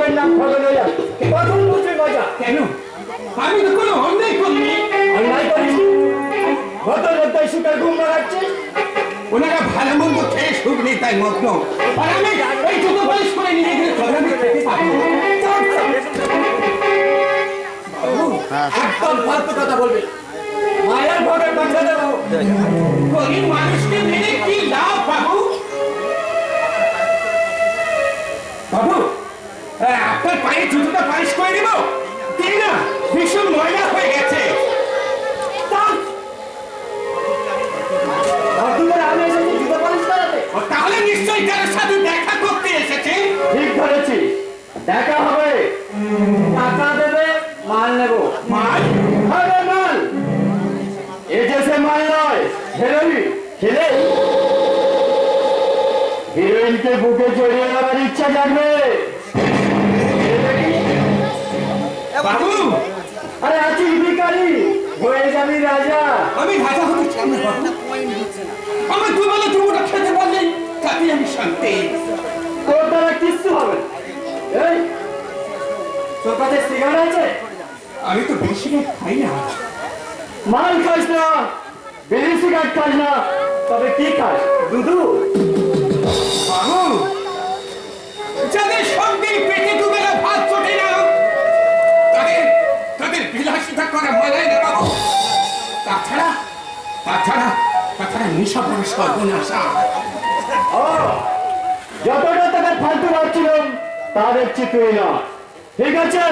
বাপের নাম খবর হয়ে যাবে প্রথম বুঝবে মজা। কেন? আমি তো কোনো অন্যায় করিনি। অন্যায় করিস? গত লোকটাই সুখের ঘুম লাগাচ্ছিস। ওনারা ভালো মন্দ খেয়ে সুখ নেই তাই মগ্ন, আর আমি এই জুতো পালিশ করে নিয়ে গেলে প্রধান খেতে পাবো। একদম ফালতু কথা বলবি। মায়ের ভোগে পাঠিয়ে দেবো। গরিব মানুষকে মেরে কি লাভ বাবু? বাবু, আপনার পায়ে জুতোটা পালিশ করে দিব? তিনি না ভীষণ ময়লা হয়ে গেছে। আমি এসেছি জুতো পালিশ করাতে। তাহলে নিশ্চয়ই কারোর সাথে দেখা করতে এসেছে। ঠিক ধরেছি, দেখা হবে, টাকা দেবে, মাল নেবো। মাল? হবে মাল। এ যে সে মাল নয়, হেরোইন। খেলে হিরোইনকে বুকে জড়িয়ে নেওয়ার ইচ্ছা জাগবে। বাবু, আরে আছিস ভিখারি, হয়ে যাবি রাজা। আমি রাজা হতে চাই না বাবু। আমার দুবেলা দুপুরটা খেতে পারলেই তাতে আমি শান্তি। তোর দ্বারা কিচ্ছু হবে না। এই তোর কাছে সিগারেট আছে? আমি তো বেশি খাই না। মাল খাস না, বিড়ি সিগারেট খাস না, তবে কি খাস? দুধু? বাবু, যাদের সঙ্গে পেটে দুবেলা ভাত চটে না তাদের তাদের বিলাসিতা করে মানায় না বাবু। তাছাড়া তাছাড়া তাছাড়া নেশা করে সর্বনাশা। ও, যতটা তোকে ফালতু ভাবছিলাম তা দেখছি তুই না। ঠিক আছে,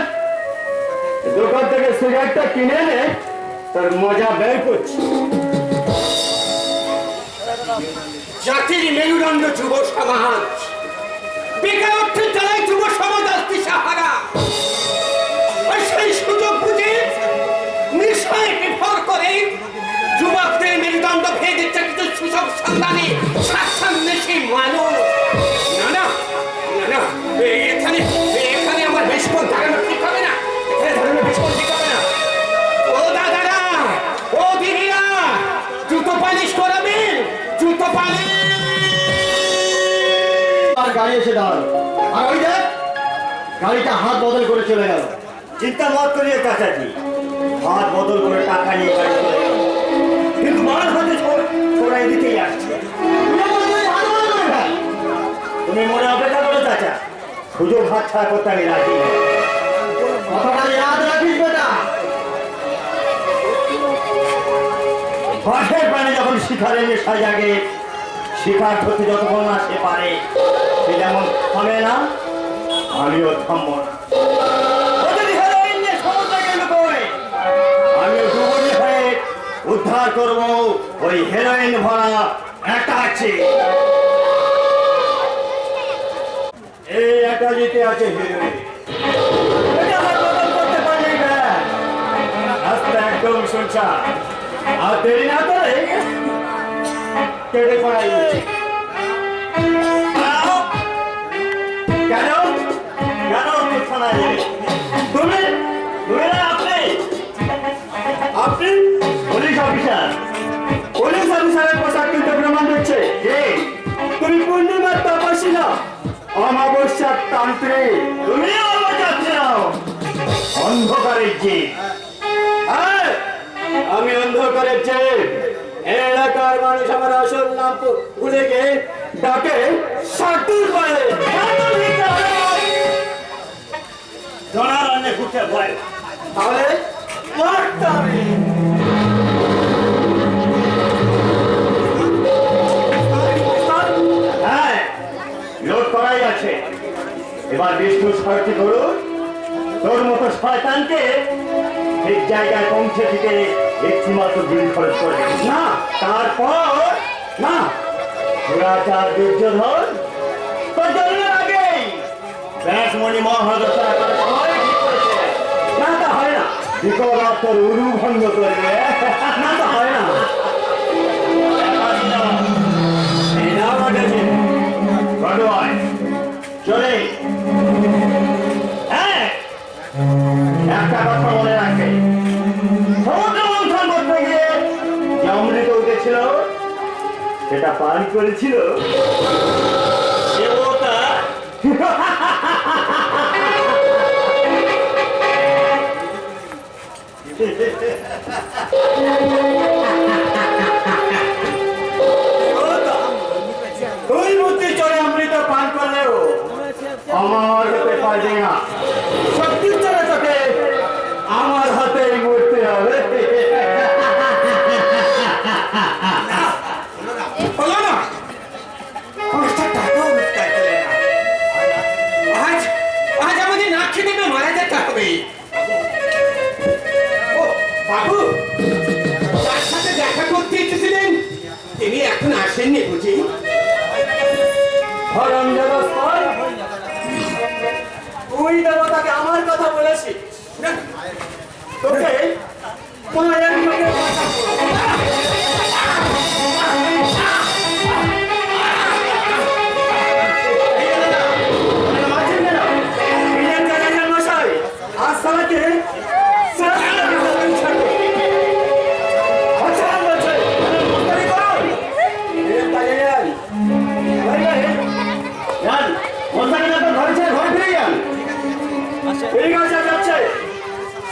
দোকান থেকে সিগারেটটা কিনে নে, তোর মজা বের করছি। জাতির মেরুদণ্ড যুব সমাজ, বেকারত্বের জ্বালায় যুব সমাজ আসতে সাহারা। আর সেই সুযোগ বুঝে নেশায় বিভোর করে যুবকদের মেরুদণ্ড ভেঙে দিচ্ছে কিছু সুযোগ সন্ধানে স্বাচ্ছন্দ্যে মানুষ। না না না না, এখানে এখানে আমার বেশিক্ষণ দাঁড়ানো ঠিক হবে না। এখানে দাঁড়ানো বেশিক্ষণ ঠিক হবে না। ও দাদারা, ও দিদিরা, জুতো পালিশ করাবেন? জুতো পালিশ। আর গাড়ি এসে দাঁড়ালো, আর ওই দেখ গাড়িটা হাত বদল করে চলে গেল। চিন্তা মত করিয়ে চাচাজি, হাত বদল করে টাকা নিয়ে গাড়ি চলে গেল, কিন্তু মার হাতে ছড়াই দিতেই আসছে। তুমি মনে অপেক্ষা করো চাচা, সুযোগ হাত ছাড়া করতে আমি রাজি। কথাটা ইয়াদ রাখিস বেটা। বাসের প্রাণে যখন শিকারের নেশা জাগে, শিকার ধরতে যতক্ষণ না সে পারে, সে যেমন থামে না, আমিও থামবো না। আমিও ডুবুরি হয়ে উদ্ধার করবো ওই হেরোইন ভরা একটা আছে। এই একটা যেতে আছে হেরোইন, করতে পারলেই ব্যাস, রাস্তা একদম শুনছান। আর দেরি না করে কেটে পড়াই উচিত। কেন কেন থানায় যাবে? তুমি তুমি না আপনি আপনি পুলিশ অফিসার। পুলিশ অফিসারের পোশাক কিন্তু প্রমাণ দিচ্ছে যে তুমি পূর্ণিমার তপস্বী না, অমাবস্যার তান্ত্রিক। তুমিও আমার যাচ্ছে না, অন্ধকারের জীব। আমি অন্ধকারের জীব। এলাকার মানুষ আমার আসল নাম ভুলে গিয়ে ডাকে সাটুর বলে। জনার অন্য ঘুরতে ভয়, তাহলে মারতে হবে। হ্যাঁ, লোড করাই আছে। এবার বিষ্ণু সারথি করুন, তোর মতো শয়তানকে ঠিক জায়গায় পৌঁছে দিতে একটু মাত্র দিন খরচ করে না। তারপর না রাজা দুর্যোধন তোর জন্মের আগেই ব্যাসমণি মহাদশা করে সবাই ঠিক করেছে। না তা হয় না, বিকলাপ তোর উরু ভঙ্গ করবে। না তা হয় না। চলে একটা কথা মনে রাখবে, সমুদ্র মন্থন করতে গিয়ে যে অমৃত উঠেছিল সেটা পান করেছিল দেবতা। তুই বুদ্ধি চলে অমৃত পান করলেও আমার হতে পারবে না। সত্যি চলে তোকে আমার হাতেই মরতে হবে। হলো না, পাঁচটা টাকাও রোজগার করলে না। আজ আমাদের না খেতে না মারা যেতে হবে। ও বাবু, তার সাথে দেখা করতে এসেছিলেন, তিনি এখন আসেননি বুঝি? হরণ দেবস্থান, তুই দেবতাকে আমার কথা বলেছিস, তোকে মায়ের মুখে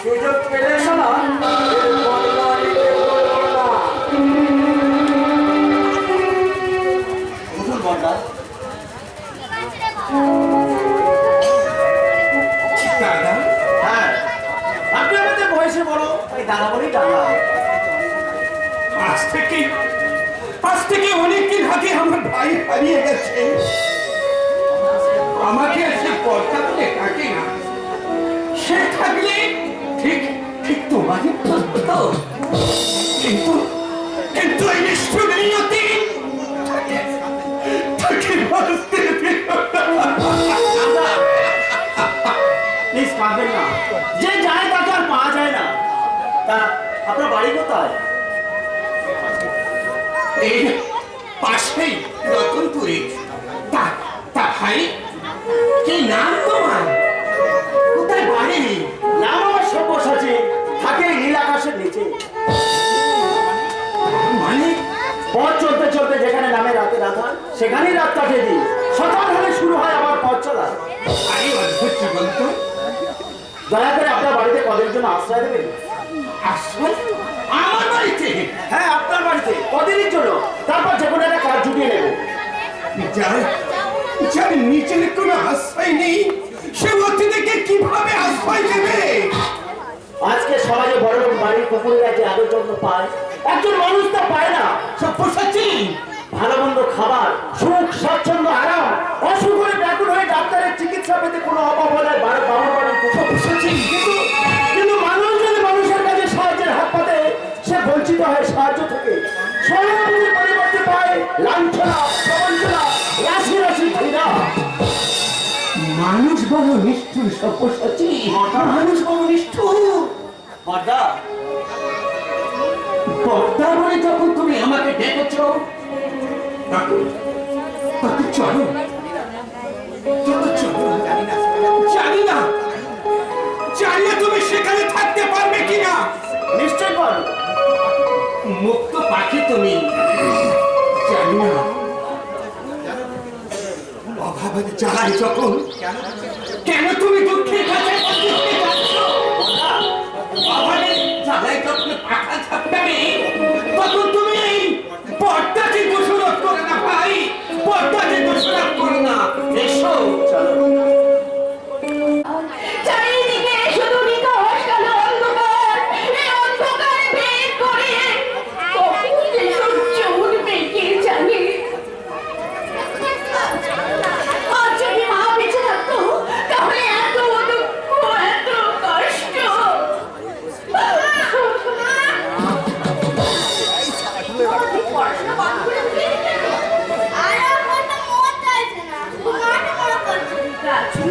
সুযোগ পেলে শোনা দাদা, হ্যাঁ, আপনি আমাদের বয়সে বড়, তাই দাদা বলেই ডাকা। আজ থেকে অনেকদিন আগে আমার ভাই হারিয়ে গেছে। আমাকে সে কথা বলে থাকে না, সে থাকলে ঠিক ঠিক তোমারই তো। কিন্তু কিন্তু এই নিষ্ঠুর নিয়তি তাকে বাঁচতে দিল না। প্লিজ কাঁদবেন না, যে যায় তাকে আর পাওয়া যায় না। তা আপনার বাড়ি কোথায়? এই পাশেই রতনপুরে। তা তা ভাই, কি নাম তোমার? কোথায় বাড়ি? নাম আমার সব্যসাচী, থাকে নীল আকাশের নিচে। মানে পথ চলতে চলতে যেখানে নামে রাতে রাধা, সেখানেই রাত কাটিয়ে দিই। সকাল হলে শুরু হয় আমার পথ চলা। আরে অদ্ভুত জীবন তো। দয়া করে আপনার বাড়িতে কদের জন্য আশ্রয় দেবেন? আসল আমার বাড়িতে? হ্যাঁ, আপনার বাড়িতে কদিনের জন্য, তারপর যে কোনো একটা কাজ জুটিয়ে নেব। যার নিচের কোনো আশ্রয় নেই, সে অতিথিকে কিভাবে আশ্রয় দেবে? আজকে সমাজে বড় লোক বাড়ির কুকুরেরা যে আদর যত্ন পায়, একজন মানুষ তা পায় না। সব্যসাচী, ভালো মন্দ খাবার, সুখ স্বাচ্ছন্দ্য আরাম, অসুখ হয়ে ব্যাকুল হয়ে ডাক্তারের চিকিৎসা পেতে কোনো অভাব হলে বাবার বাড়ির সব্যসাচী, কিন্তু মানুষ যদি মানুষের কাছে সাহায্যের হাত পাতে, সে বঞ্চিত হয় সাহায্য থেকে। সহানুভূতির পরিবর্তে পায় লাঞ্ছনা, প্রবঞ্চনা, রাশি রাশি ঘৃণা। মানুষ বড় নিষ্ঠুর সব্যসাচী, মানুষ বড় নিষ্ঠুর। পর্দা, পর্দা বলে যখন তুমি আমাকে ডেকেছ, তাকে চলো, জানি না তুমি সেখানে থাকতে পারবে কিনা। নিশ্চয় পারো। মুক্ত পাখি তুমি, জানি না অভাবে জ্বালাই যখন, কেন তুমি দুঃখের কাছে যাচ্ছ? অভাবে জ্বালাই যখন পাখা ছাপটাবে, তখন তুমি এই পর্দাকে দোষারোপ করো না ভাই, পর্দাকে দোষারোপ করো না। এসো চলো। চারিদিকে শুধু নিকষ কালো অন্ধকার, এই অন্ধকার ভেদ করে কখন যে সূর্য উঠবে কে জানে। আজ যদি মা বেঁচে থাকতো, তাহলে এত দুঃখ, এত কষ্ট। পড়াশোনা বন্ধ করে দিলে? আর আমার তো মন চাইছে না, শুধু মাঠে পড়া করছে। রাজু,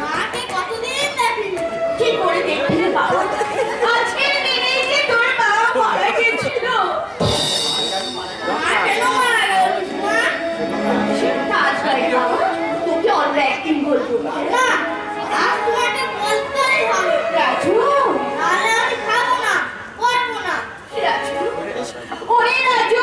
মাঠে কতদিন দেখিনি। কি করে দেখলি রে বাবা? আজকের দিনেই যে তোর বাবা মারা গেছিল। মা কেন মারা গেল মা? সেটা আজ নয় বাবা, তোকে অন্য একদিন বলবো। না, আজ তোমাকে বলতেই হবে। রাজু, নাহলে আমি খাবো না, পড়বো না। রাজু, ওরে রাজু,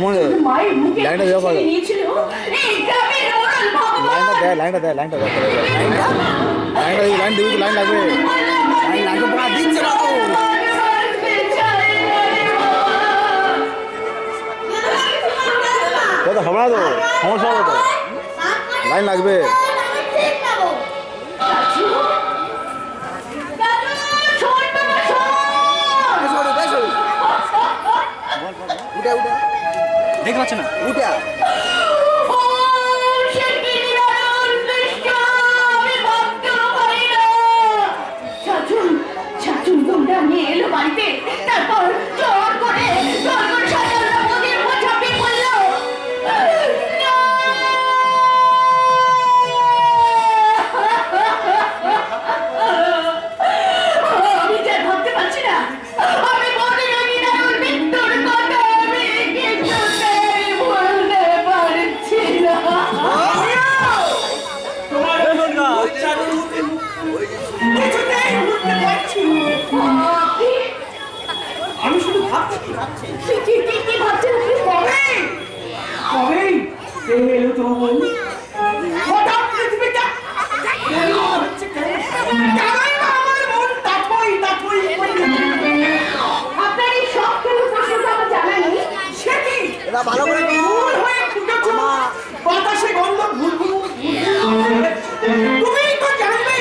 মায়ের মুখে লাইনটা দেওয়া ছিনিয়ে নিয়েছিল এই গ্রামের মোড়ল ভগবান। লাইন দিবি তো, লাইন লাগবে। দিচ্ছে না তো। কথা হবে না তো, সমস্যা হবে তো, লাইন লাগবে। ঠিক নেবো। দেখতে পাচ্ছ না? উঠে নিয়ে এলো বাড়িতে, তারপর জোর করে সাজানো নদীর উপর ঝাঁপিয়ে পড়লো। আমি যা ভাবতে পারছি না, আমি বলে রাখি না ওর মৃত্যুর কথা আমি কিছুতেই ভুলতে পারছি না। কিছুতেই ভুলতে পারছি না। আমি শুধু ভাবছি কি ভাবছেন আপনি? কবে এলো তো হঠাৎ পৃথিবীটা কেন হচ্ছে কেনই বা আমার মন তাপই করে। আপনার এই সব কিছু প্রশ্ন আমার জানা নেই। সে কি ভালো করে ফুল হয়ে ফুটেছ, বাতাসে গন্ধ ভুলভুল। তুমি তো জানবে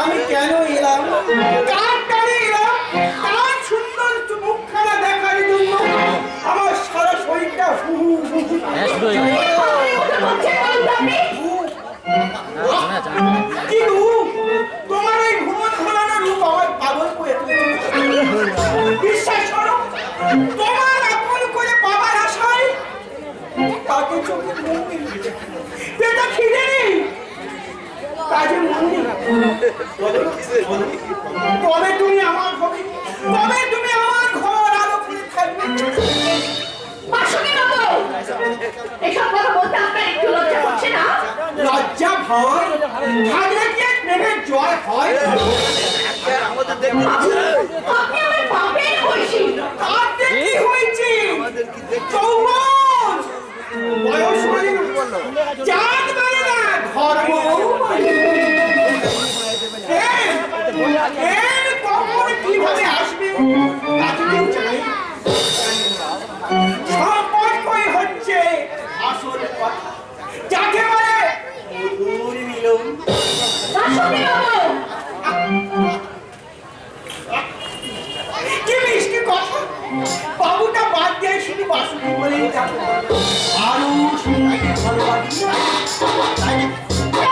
আমি কেন এলাম, কার টানে এলাম, কার সুন্দর মুখখানা দেখার জন্য আমার সারা শরীরটা হু হু হু হু। কি রূপ তোমার, এই ঘুমন ঘোরানো রূপ আমার পাগল করে তুলেছে। বিশ্বাস করো, তোমার আপন করে পাবার আশায় তাকে চোখে ঘুম নেই, পেটে খিদে নেই, কাজে মন নেই। কবে তুমি আমার হবে, কবে তুমি আমার ঘর আলো করে থাকবে? বাসুকি বাবু, এসব কথা বলতে আপনার একটু লজ্জা করছে না? লজ্জা ভয় থাকলে কি এক প্রেমের জয় হয়? আপনি আমার বাপের বয়সী। তাতে কি হয়েছে? যৌবন, বয়স মানে জাত মানে না, ধর্ম মানে। এর কখন কিভাবে আসবে তাকে কেউ জানে না। সম্পর্কই হচ্ছে আসল কথা, যাকে বলে মধুর মিলন। বাসুকি বাবু, কি মিষ্টি কথা, বাবুটা বাদ দিয়ে শুধু বাসুকি বলেই যাবো। আরো শুনতে ভালো লাগে।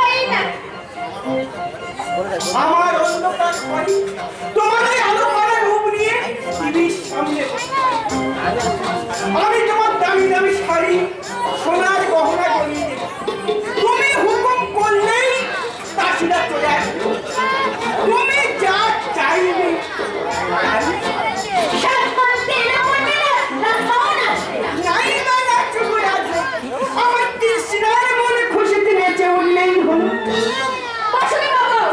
এই না, আমার অন্ধকার বাড়ি তোমার ওই আলো করা রূপ নিয়ে টিভির সামনে বসে। আমি তোমার দামি দামি শাড়ি সোনার গহনা গলিয়ে দেব, তুমি হুকুম করলেই দাসীরা চলে আসবে, তুমি যা চাইবে সাতক্ষণ তেলে পড়বে না, না খাওয়া আসবে না। নাই বা না চুপ রাখবে, আমার তৃষ্ণার মনে খুশিতে নেচে উঠলেই হলো। বাসুকি বাবু,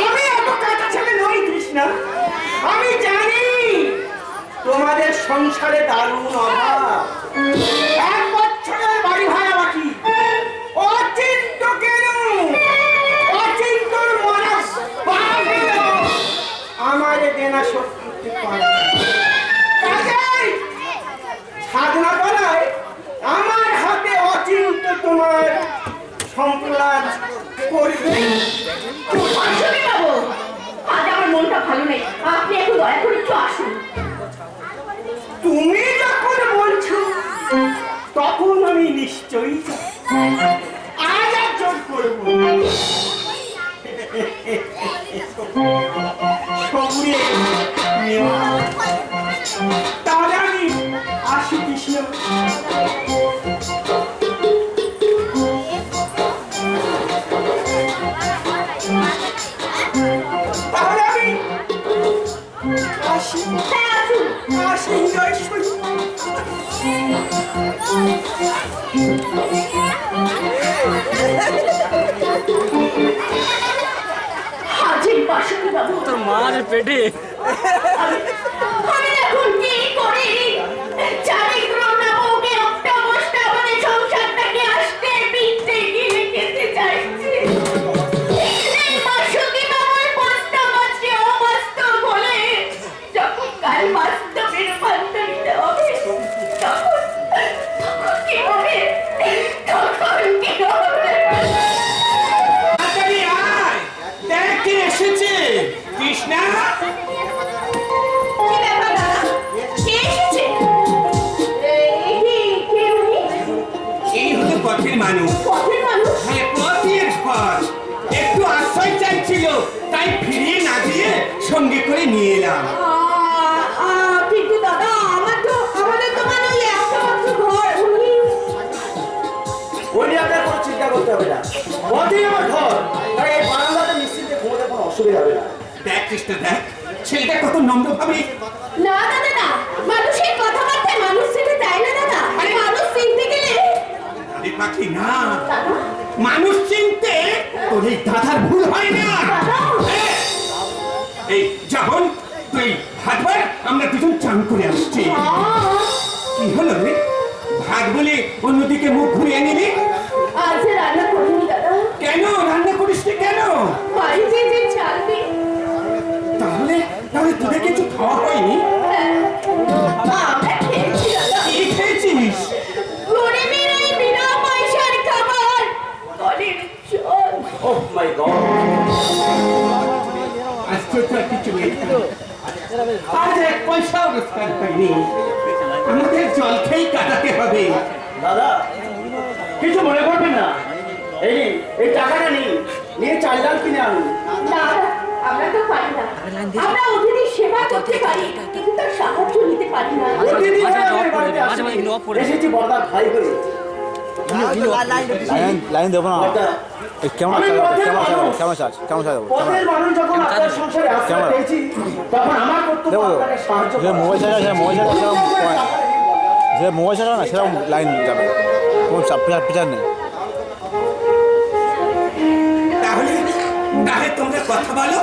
আমি এত কাটা ছেলে নই কৃষ্ণা, আমি জানি তোমাদের সংসারে দারুণ অভাব। 1 বছরের বাড়ি ভাড়া বাকি, অচিন্ত কেন, অচিন্তর মনস পাগল আমার দেনা শোধ করতে পারে না। কাজেই সাধনা করায় আমার হাতে অচিন্ত তোমার সম্প্রদান করবে। বাসুকি বাবু, আজ আমার মনটা ভালো নেই, আপনি একটু দয়া করে একটু আসুন। তুমি যখন বলছো তখন আমি নিশ্চয়ই যাব। আজ আর জোর করবো সবুরে নিও। তাহলে আমি আসি কৃষ্ণ। তাহলে আমি আসি, আসি জয়শ্বরী। হাজির বাসুকি বাবু, তোর মার পেটে আমি নম্রভাবে। না দাদা না, মানুষের কথাবার্তায় মানুষ চিনতে চায় না দাদা। আরে মানুষ চিনতে গেলে আরে পাখি না, দাদা, মানুষ চিনতে তোর এই দাদার ভুল হয় না। হ্যাঁ। এই যখন তুই ভাত বার, আমরা দুজন চান করে আসছি। কি হলো রে, ভাত বলে অন্যদিকে মুখ ঘুরিয়ে নিলি? আজ রান্না করিনি দাদা। কেন রান্না করিস নি কেন? বাড়িতে যে চাল নেই। তাহলে তাহলে তোদের কিছু খাওয়া হয়নি? আমরা খেয়েছি দাদা। কি খেয়েছিস? গরিবের এই বিনা পয়সার খাবার, কলের জল। ওহ মাই গড, আজকে তো আর কিছু নেই। আজ এক পয়সাও রোজগার পাইনি, আমাদের জল খেয়েই কাটাতে হবে। দাদা কিছু মনে করবেন না, এই এই টাকাটা নিয়ে চাল ডাল কিনে আনুন। দাদা, আমরা তো পারি না। আমরা অতিথির সেবা করতে পারি, কিন্তু তার সাহায্য নিতে পারি না। প্রতিদিন আমাদের বাড়িতে আসেন। এসেছি বর্দার ভাই হয়ে। লাইন দেবো না বর্দা, কেমন আমি পথের মানুষ। কেমন চার্জ পথের মানুষ যখন আপনার সংসারে আশ্রয় কেমন? পেয়েছি, তখন আমার কর্তব্য দেবো আপনাকে সাহায্য যে করা। মোবাইল ছাড়া যে মোবাইল ছাড়া না সেরকম লাইন যাবে, কোনো পিছার নেই। তাহলে তাহলে তোমরা কথা বলো,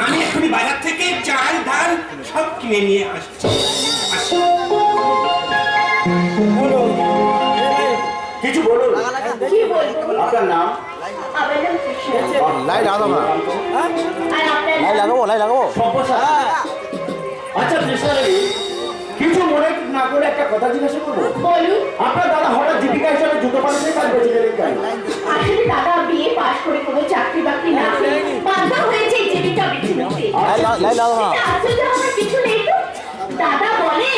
আমি এখনই বাজার থেকে চাল ডাল সব কিনে নিয়ে আসছি। আসি। বলুন, কিছু বলুন। কি বলবো? আপনার নাম? আমার নাম কৃষ্ণা। লাইন লাগাবো না, আর আপনার লাইন লাগাবো সব্যসাচী। আচ্ছা কৃষ্ণা দেবী, কিছু মনে না করে একটা কথা জিজ্ঞাসা করবো। বলুন। আপনার দাদা হঠাৎ জীবিকা হিসাবে জুতো পালিশের কাজ বেছে গেলেন কেন? আসলে দাদা বিয়ে পাশ করে কোনো চাকরি বাকরি না পেয়ে বাধ্য হয়েছে এই জীবিকা বেছে নিতে। লাইন লাগাবো না। এটা আশ্চর্য হওয়ার কিছু নেই তো। দাদা বলে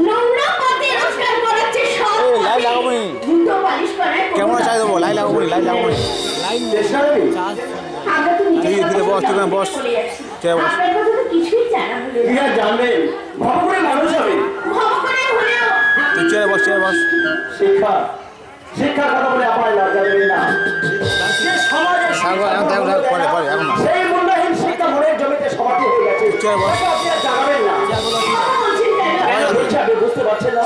নোংরা পথে রোজগার করার চেয়ে সৎ এই, লাইন পথে লাগাবো নি। জুতো পালিশ করার কোনো কেমন চাই দেবো, লাইন লাগাবো লাইন লাগাবো কৃষ্ণা দেবী, আমরা তো নিজের তুই দিদি বস, তুই কেন বস? চলে যাচ্ছি। কে বস? আপনার কথা তো কিছুই জানা হলো কি না। আর জানবেন, ভব করে মানুষ হবে। ভব করে হলেও তুই চেয়ারে বস শিক্ষা, শিক্ষার কথা বলে আপনার লজ্জা দেবেন না। যে সমাজে শিক্ষা পরে এখন না। সেই মূল্যহীন শিক্ষা মনের জমিতে সমাধি হয়ে গেছে। চল বস। তাকে আপনি আর জাগাবেন না। বলছেন কেন? কেন বলছি আপনি বুঝতে পারছেন না?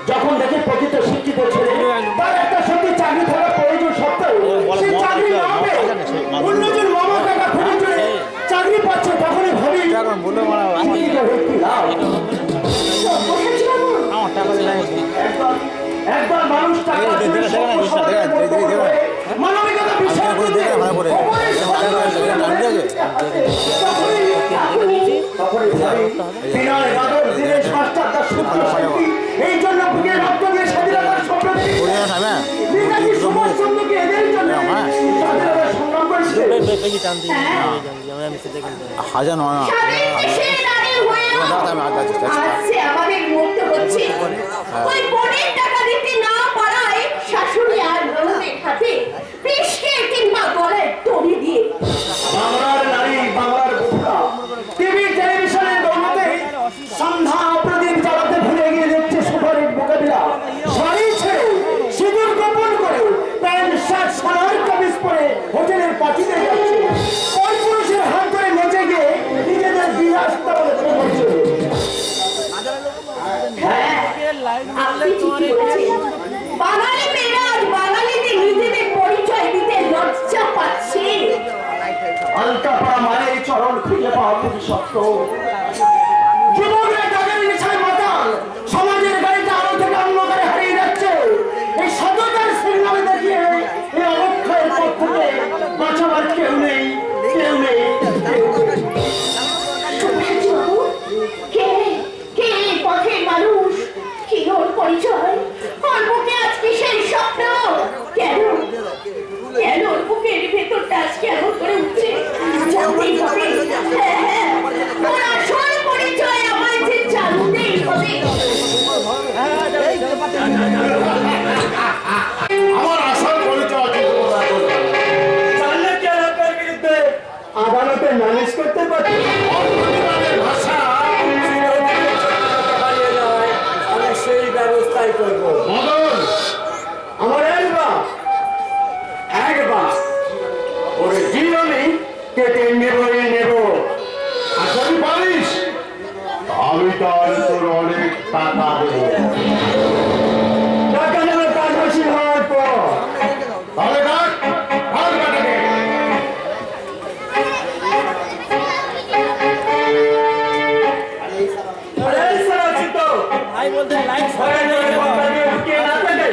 যখন দেখি প্রকৃত শিক্ষিত ছেলে তার একটা সত্যি চাকরি থাকা প্রয়োজন সত্ত্বেও সে চাকরি না পেয়ে অন্যজন মামা টাকা খুঁজে চলে চাকরি পাচ্ছে, তখনই ভাবি এখন বললো মানে শিক্ষিত ব্যক্তি লাভ। সব্যসাচী বাবু, আমার টাকা দিয়ে একবার মানুষ টাকা দেখে দিয়ে না, সভ্য দেখে না, সমাজের দেখে না, মধ্যে দেখে না। করে মানবিকতা বিশ্বাস করে করলে দেখে না, ভালো করে। অপরের সন্তান তখনই ভাবি বিনয় বাদল দীনেশ মাস্টার তার সূত্র শক্তি এই জন্য বুকে রক্ত দিয়ে স্বাধীনতার স্বপ্ন দেখেছে। নেতাজি সুভাষচন্দ্রকে এদের জন্য স্বাধীনতার সংগ্রাম করেছিলেন। হাজার নয় না স্বাধীন দেশের নারী হয়েও আজকে আমাদের মরতে হচ্ছে। ওই বোনের টাকা দিতে না পারায় শাশুড়ি আর ননদের হাতে পিষকে কিংবা গলায় দড়ি দিয়ে বাংলার নারী, বাংলার বধূরা টিভি টেলিভিশনের দৌলতে সন্ধ্যা প্রদীপ জ্বালাতে ভুলে গিয়ে দেখছে সুপারির মোকাবিলা। শাড়ি ছেড়ে সিঁদুর গোপন করে প্যান্ট শার্ট সালোয়ার কামিজ পরে হোটেলের পার্টিতে যাচ্ছে। পরপুরুষের হাত ধরে নেচে গিয়ে নিজেদের বিলাসিতা বলে মনে করছে। হ্যাঁ, আপনি ঠিকই বলেছেন। বাঙালি মেয়েরা আজ বাঙালিদের নিজেদের পরিচয় দিতে লজ্জা পাচ্ছে। আলকাপড়া মায়ের চরণ খুঁজে পাওয়া খুবই শক্ত। যুবকরা তাদের নেশায় মাতাল, সমাজের গাড়িতে আলো থেকে অন্ধকারে হারিয়ে যাচ্ছে। এই সততার সিগনালে দেখিয়ে এই অবক্ষয়ের পথ থেকে বাঁচাবার কেউ নেই, কেউ নেই, কেউ নেই। সব্যসাচী বাবু, কে কে এই পথের মানুষ? কি ওর পরিচয়? ওর বুকে আজকে সেই স্বপ্ন কেন কেন ওর বুকের ভেতরটা আজকে এমন করে উঠছে? জানতেই হবে। হ্যাঁ, হ্যাঁ, ওর আসল পরিচয় আমায় যে জানতেই হবে। আমার আসল পরিচয় জানলে কি আর আপনার বিরুদ্ধে আদালতে নালিশ করতে পারি? অপ্রতিবাদের ভাষা চিরদিনের জন্য হারিয়ে যায়, আমি সেই ব্যবস্থাই করবো। মদন, আমার একবার ওরে জীবনে কেটে নেবই নেব। আর যদি পারিস ঘরে ধরে কথা দিয়ে ঢুকিয়ে না থাকে,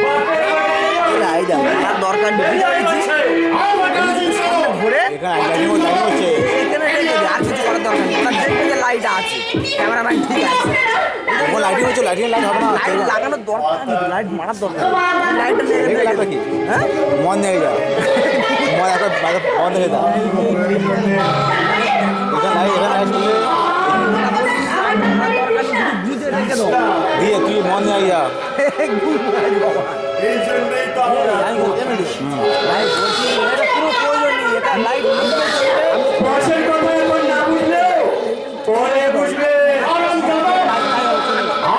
বাপের বাড়ি আইডিয়া আর দরকার নেই ঘুরে এখানে আইডিয়া হচ্ছে এখানে আর কিছু করার দরকার নেই কারণ দেখবে যে লাইট আছে ক্যামেরাম্যান ঠিক আছে ও লাইটিং হচ্ছে লাইটিং লাইট হবে না লাইট লাগানোর দরকার নেই লাইট মারার দরকার লাইটটা লেগে লাগবে কি হ্যাঁ মন নেই যা মন একটা বাইরে বন্ধ হয়ে দাও এখানে লাইট দিয়ে তুই মন নেই যা এই জন্যই তো আমরা বয়সের কথা এখন না বুঝলেও পরে বুঝবে।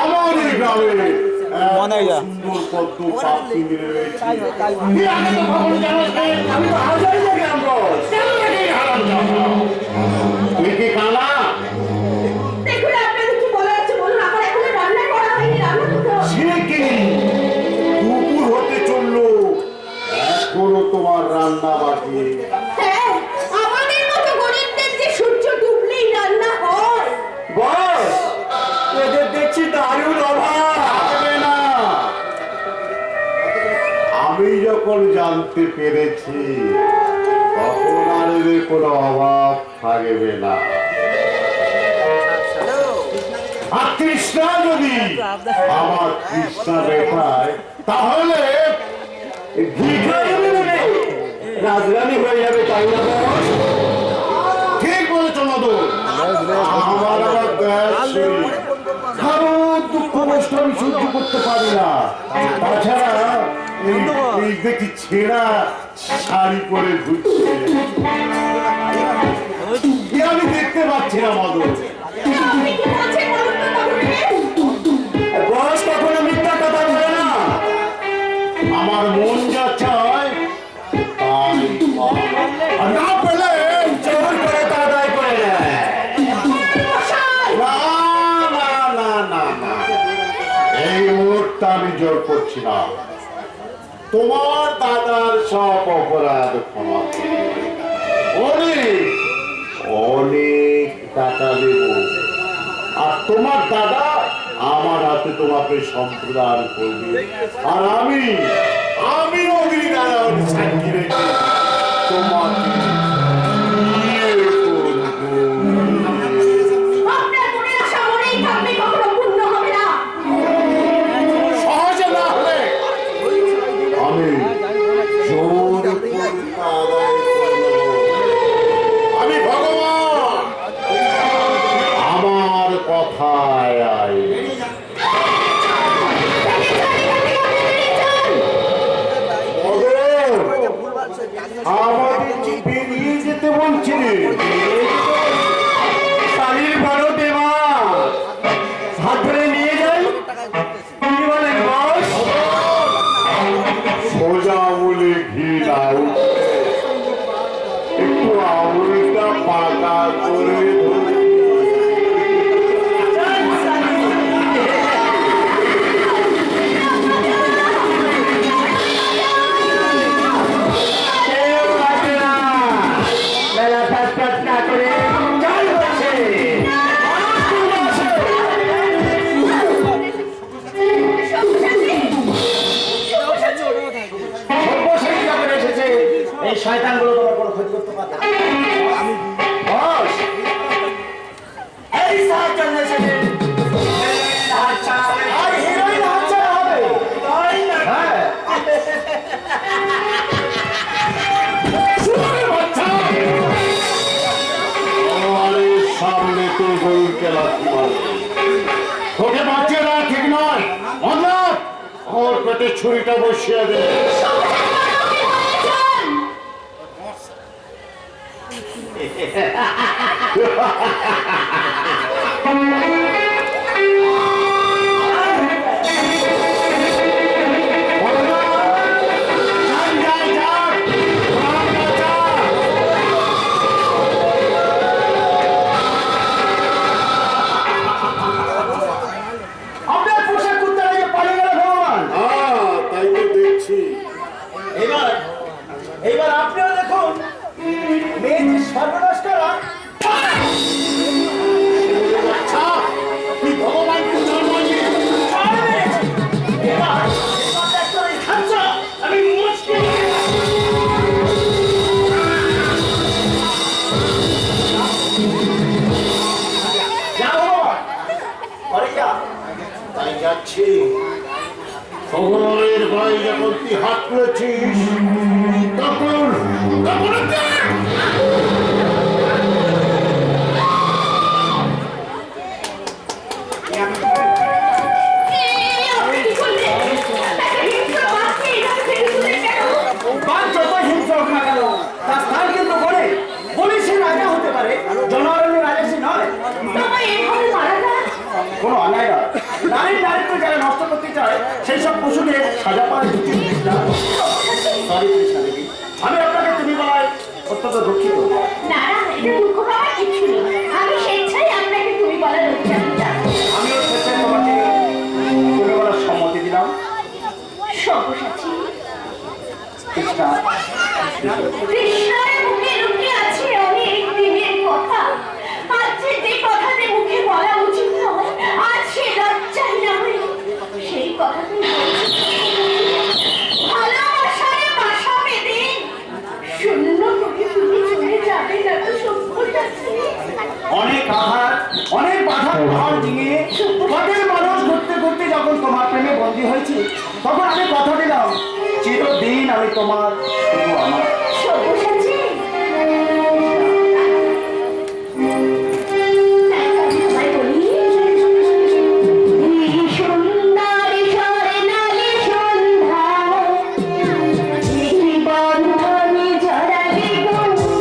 আমাদের গ্রামে মনে যা সুন্দর পদ্ম পাখি মিলে রয়েছে। আমি তো হাজারি গ্রাম বস, তুই কি কানা? দেখুন আপনাদের কি বলা আছে বলুন, আমার এখনো রান্না করা হয়নি, রান্না করতে হবে। সে কি দুপুর হতে চললো এখনো তোমার রান্না বাকি? হ্যাঁ, আমাদের মতো গরিবদের যে সূর্য ডুবলেই রান্না হয়। বস এদের দেখছি দারুণ অভাব। থাকবে না। আমি যখন জানতে পেরেছি তখন আর এদের কোনো অভাব থাকবে না। আর তৃষ্ণা যদি আমার তৃষ্ণা দেখায় তাহলে রাজধানী হয়ে যাবে, তাই না বস? ঠিক বলেছ মদন। আমার আবার গ্যাস শরীর। কারো দুঃখ কষ্ট আমি সহ্য করতে পারি না। তাছাড়া এই দেখি ছেঁড়া শাড়ি পরে ঘুরছে এ আমি দেখতে পাচ্ছি না মদন। আপনি কি বলছেন বলুন তো তাহলে? বস কখনো মিথ্যা কথা বলে না। আমার মন যা চায় তাই পাই। আর না পেলে জোর করে তা আদায় করে নেয়। না না না না না এই মুহূর্তে আমি জোর করছি না। তোমার দাদার সব অপরাধ ক্ষমা করবে। অনেক অনেক টাকা দেব আর তোমার দাদা আমার হাতে তোমাকে সম্প্রদান করবে আর আমি অগ্নিনারায়ণ সাক্ষী রেখে তোমাকে বিয়ে করবো। আপনার মনের আশা মনেই থাকবে, কখনো পূর্ণ হবে না। সহজে না হলে আমি জোরে পরীক্ষা আদায় করে নেব। আমি ভগবান আমার কথায় আই। আমাদের যে বেরিয়ে যেতে বলছিলে শালির বড় দেওয়া হাত ধরে নিয়ে যাই, কি বলেন বস? সোজা বলে ঘি দাও, একটু আঙুলটা পাকা করে ধরে। কেউ আসে না, বেলা কাজ কাজ না করে চাল হচ্ছে। এই শয়তানগুলো তোমার কোনো ক্ষতি করতে পারবে না। বস, এই সাহায্য এসেছে। আচ্ছা, আর হিরোইন হচ্ছে হবে। তাই না? হ্যাঁ। আমাদের সামনে তো গরুকে লাথি মারবে। তোকে বাঁচিয়ে দেওয়া ঠিক নয়। মদন, ওর পেটে ছুরিটা বসিয়ে দে। আপনার পোশাক করতে লাগে পালিয়ে গেল ভগবান। তাই তো দেখছি। এইবার আপনিও দেখুন মেয়েদের সর্বনাশ করা পাচ্ছি শহরের গায়ে যখন তুই হাত তুলেছিস তখন আপনি কি করলেন? একটা হিংস্র বাঘকে এভাবে ফেলে দিলেন কেন? বাদ যত হিংসা হোক না কেন তার স্থান কিন্তু বলে বলে সে রাজা হতে পারে, জনগণের রাজা সে নয়। তবে এভাবে মারা যায়? কোনো অন্যায় নয়। নারীর নারীত্ব যারা নষ্ট করতে চায় সেই সব পশুদের সাজা পাওয়া উচিত না। সরি কৃষ্ণা দেবী, আমি আপনাকে তুমি বলায় অত্যন্ত দুঃখিত। না না, এটা দুঃখ পাওয়ার কিছু নেই। আমি স্বেচ্ছায় আপনাকে তুমি বলার অধিকার দিলাম। আমিও স্বেচ্ছায় তোমাকে তুমি বলার সম্মতি দিলাম। সব্যসাচী, কৃষ্ণা, কৃষ্ণার মুখে লুকিয়ে আছে অনেক দিনের কথা। আজ যে কথাতে মুখে বলা উচিত নয়, আজ সে লজ্জায় নয়, সেই কথাতেই বলছি। ভালোবাসায় বাসা বেঁধে শূন্য মুখে তুমি চলে যাবে না তো সব্যসাচী? অনেক আঘাত অনেক বাধা পাহাড় ডিঙিয়ে পথের মানুষ ঘুরতে ঘুরতে যখন তোমার প্রেমে বন্দী হয়েছে তখন আমি কথা দিলাম চিরদিন আমি তোমার শুধু আমার। সব্যসাচী, তাই বলি, সুন্দর স্বর্ণালী সন্ধ্যায় একটি বন্ধনে জড়ালে বন্ধু।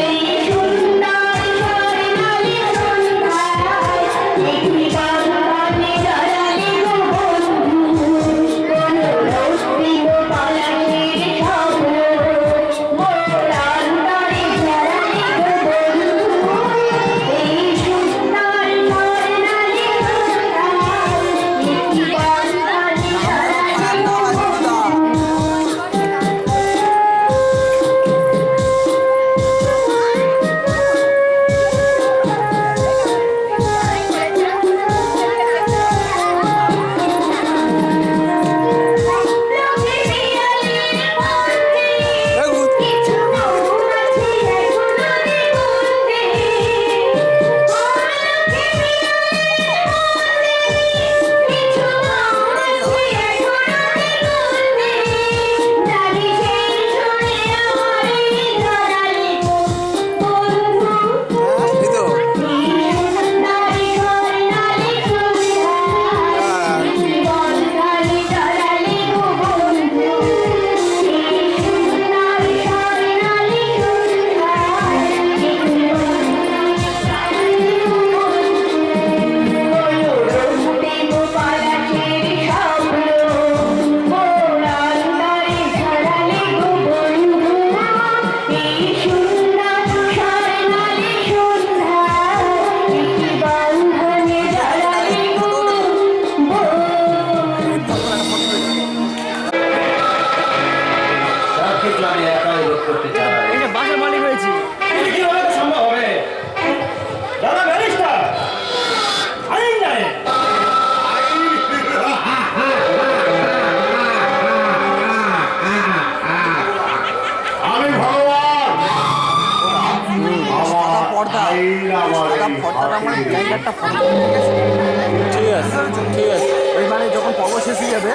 এই সুন্দর স্বর্ণালী সন্ধ্যায় একটি বন্ধনে জড়ালে বন্ধু। কোন রসিক পলাশের স্বপ্ন মোর অন্তরে জড়ালে বন্ধু। এই সুন্দর স্বর্ণালী সন্ধ্যায় একটি বন্ধনে জড়ালে বন্ধু। এই তো আমি একাই রোধ করতে চাই। এই যে বাসের মালিক হয়েছি। এটা কিভাবে সম্ভব হবে? দাদা ব্যারিস্টার আইন জানে। আমি ভগবান সাদা পর্দা আইন আমার সাদা এই পর্দার আমার হাতে। জায়গাটা ফটো ঠিক আছে ঠিক আছে। ওই মানে যখন পর্ব শেষ হয়ে যাবে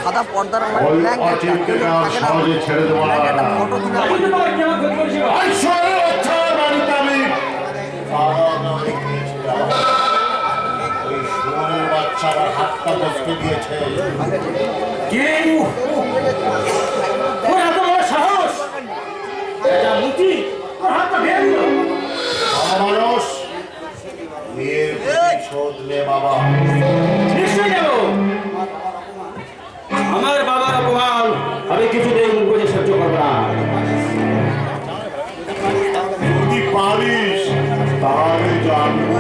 সাদা পর্দার আমার ওই ব্ল্যাঙ্কেটটা অচিন্তিকা সহজে ছেড়ে দেবো না। একটা ফটো তুলে আমার কিন্তু তোমার কি আমার ক্ষতি করেছিল? ঈশ্বরের ইচ্ছার বাড়িতে আমি সারা গায়ে গিয়েছিলাম। ওই শুয়োরের বাচ্চা আমার হাতটা বসতে দিয়েছে। কে? তোর এত বড় সাহস? এটা মুচি তোর হাতটা ভেঙে দিল। বাবা মানুষ মেয়ের প্রতিশোধ নে বাবা। নিশ্চয়ই নেব। আমার বাবার অপমান আমি কিছুতেই মুখ বুজে সহ্য করবো না। যদি পারিস তাহলে জানবো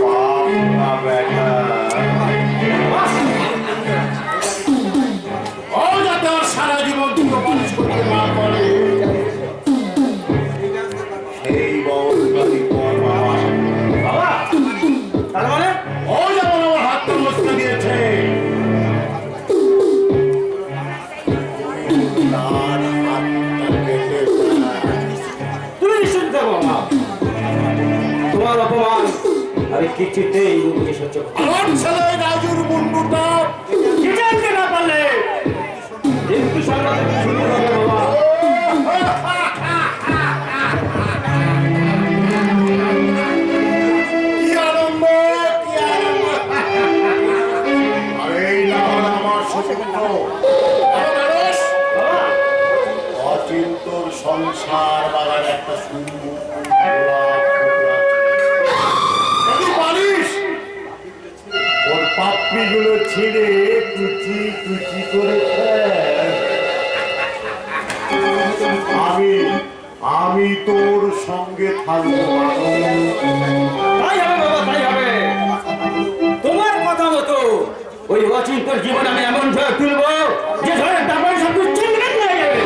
পাপ না বেটা। ও যাতে আর সারা জীবন দুটো মানুষ করতে না পারে সেই বউরি পর বাবা। বাবা তার মানে ও যেমন আমার হাতটা মস্তে দিয়েছে তার হাতটা কেটে ফেলা। তুমি নিশ্চিত থাকো মা, তোমার অপমান আমি কিছুতেই মুখ বুজে সহ্য করবো না। আমার ছেলে রাজুর মুন্ডুটা কি জানতে না পারলে কিন্তু সংবাদ শুনতে হবে বাবা। কি আনন্দ, কি আনন্দ। আর এই না হলো আমার সুপুত্র মানুষ অচিন্তর সংসার বাগান একটা সুন্দর যদি পারিস ওর পাপড়িগুলো ছিঁড়ে কুচি কুচি করে ফেল। আমি তোর সঙ্গে থাকবো। তাই হবে বাবা, তাই হবে। তোমার কথা মতো ওই অচিন্তর জীবন আমি এমন ঝড় তুলবো যে ঝড়ের তারপরে সব কিছু চিনবেন হয়ে যাবে।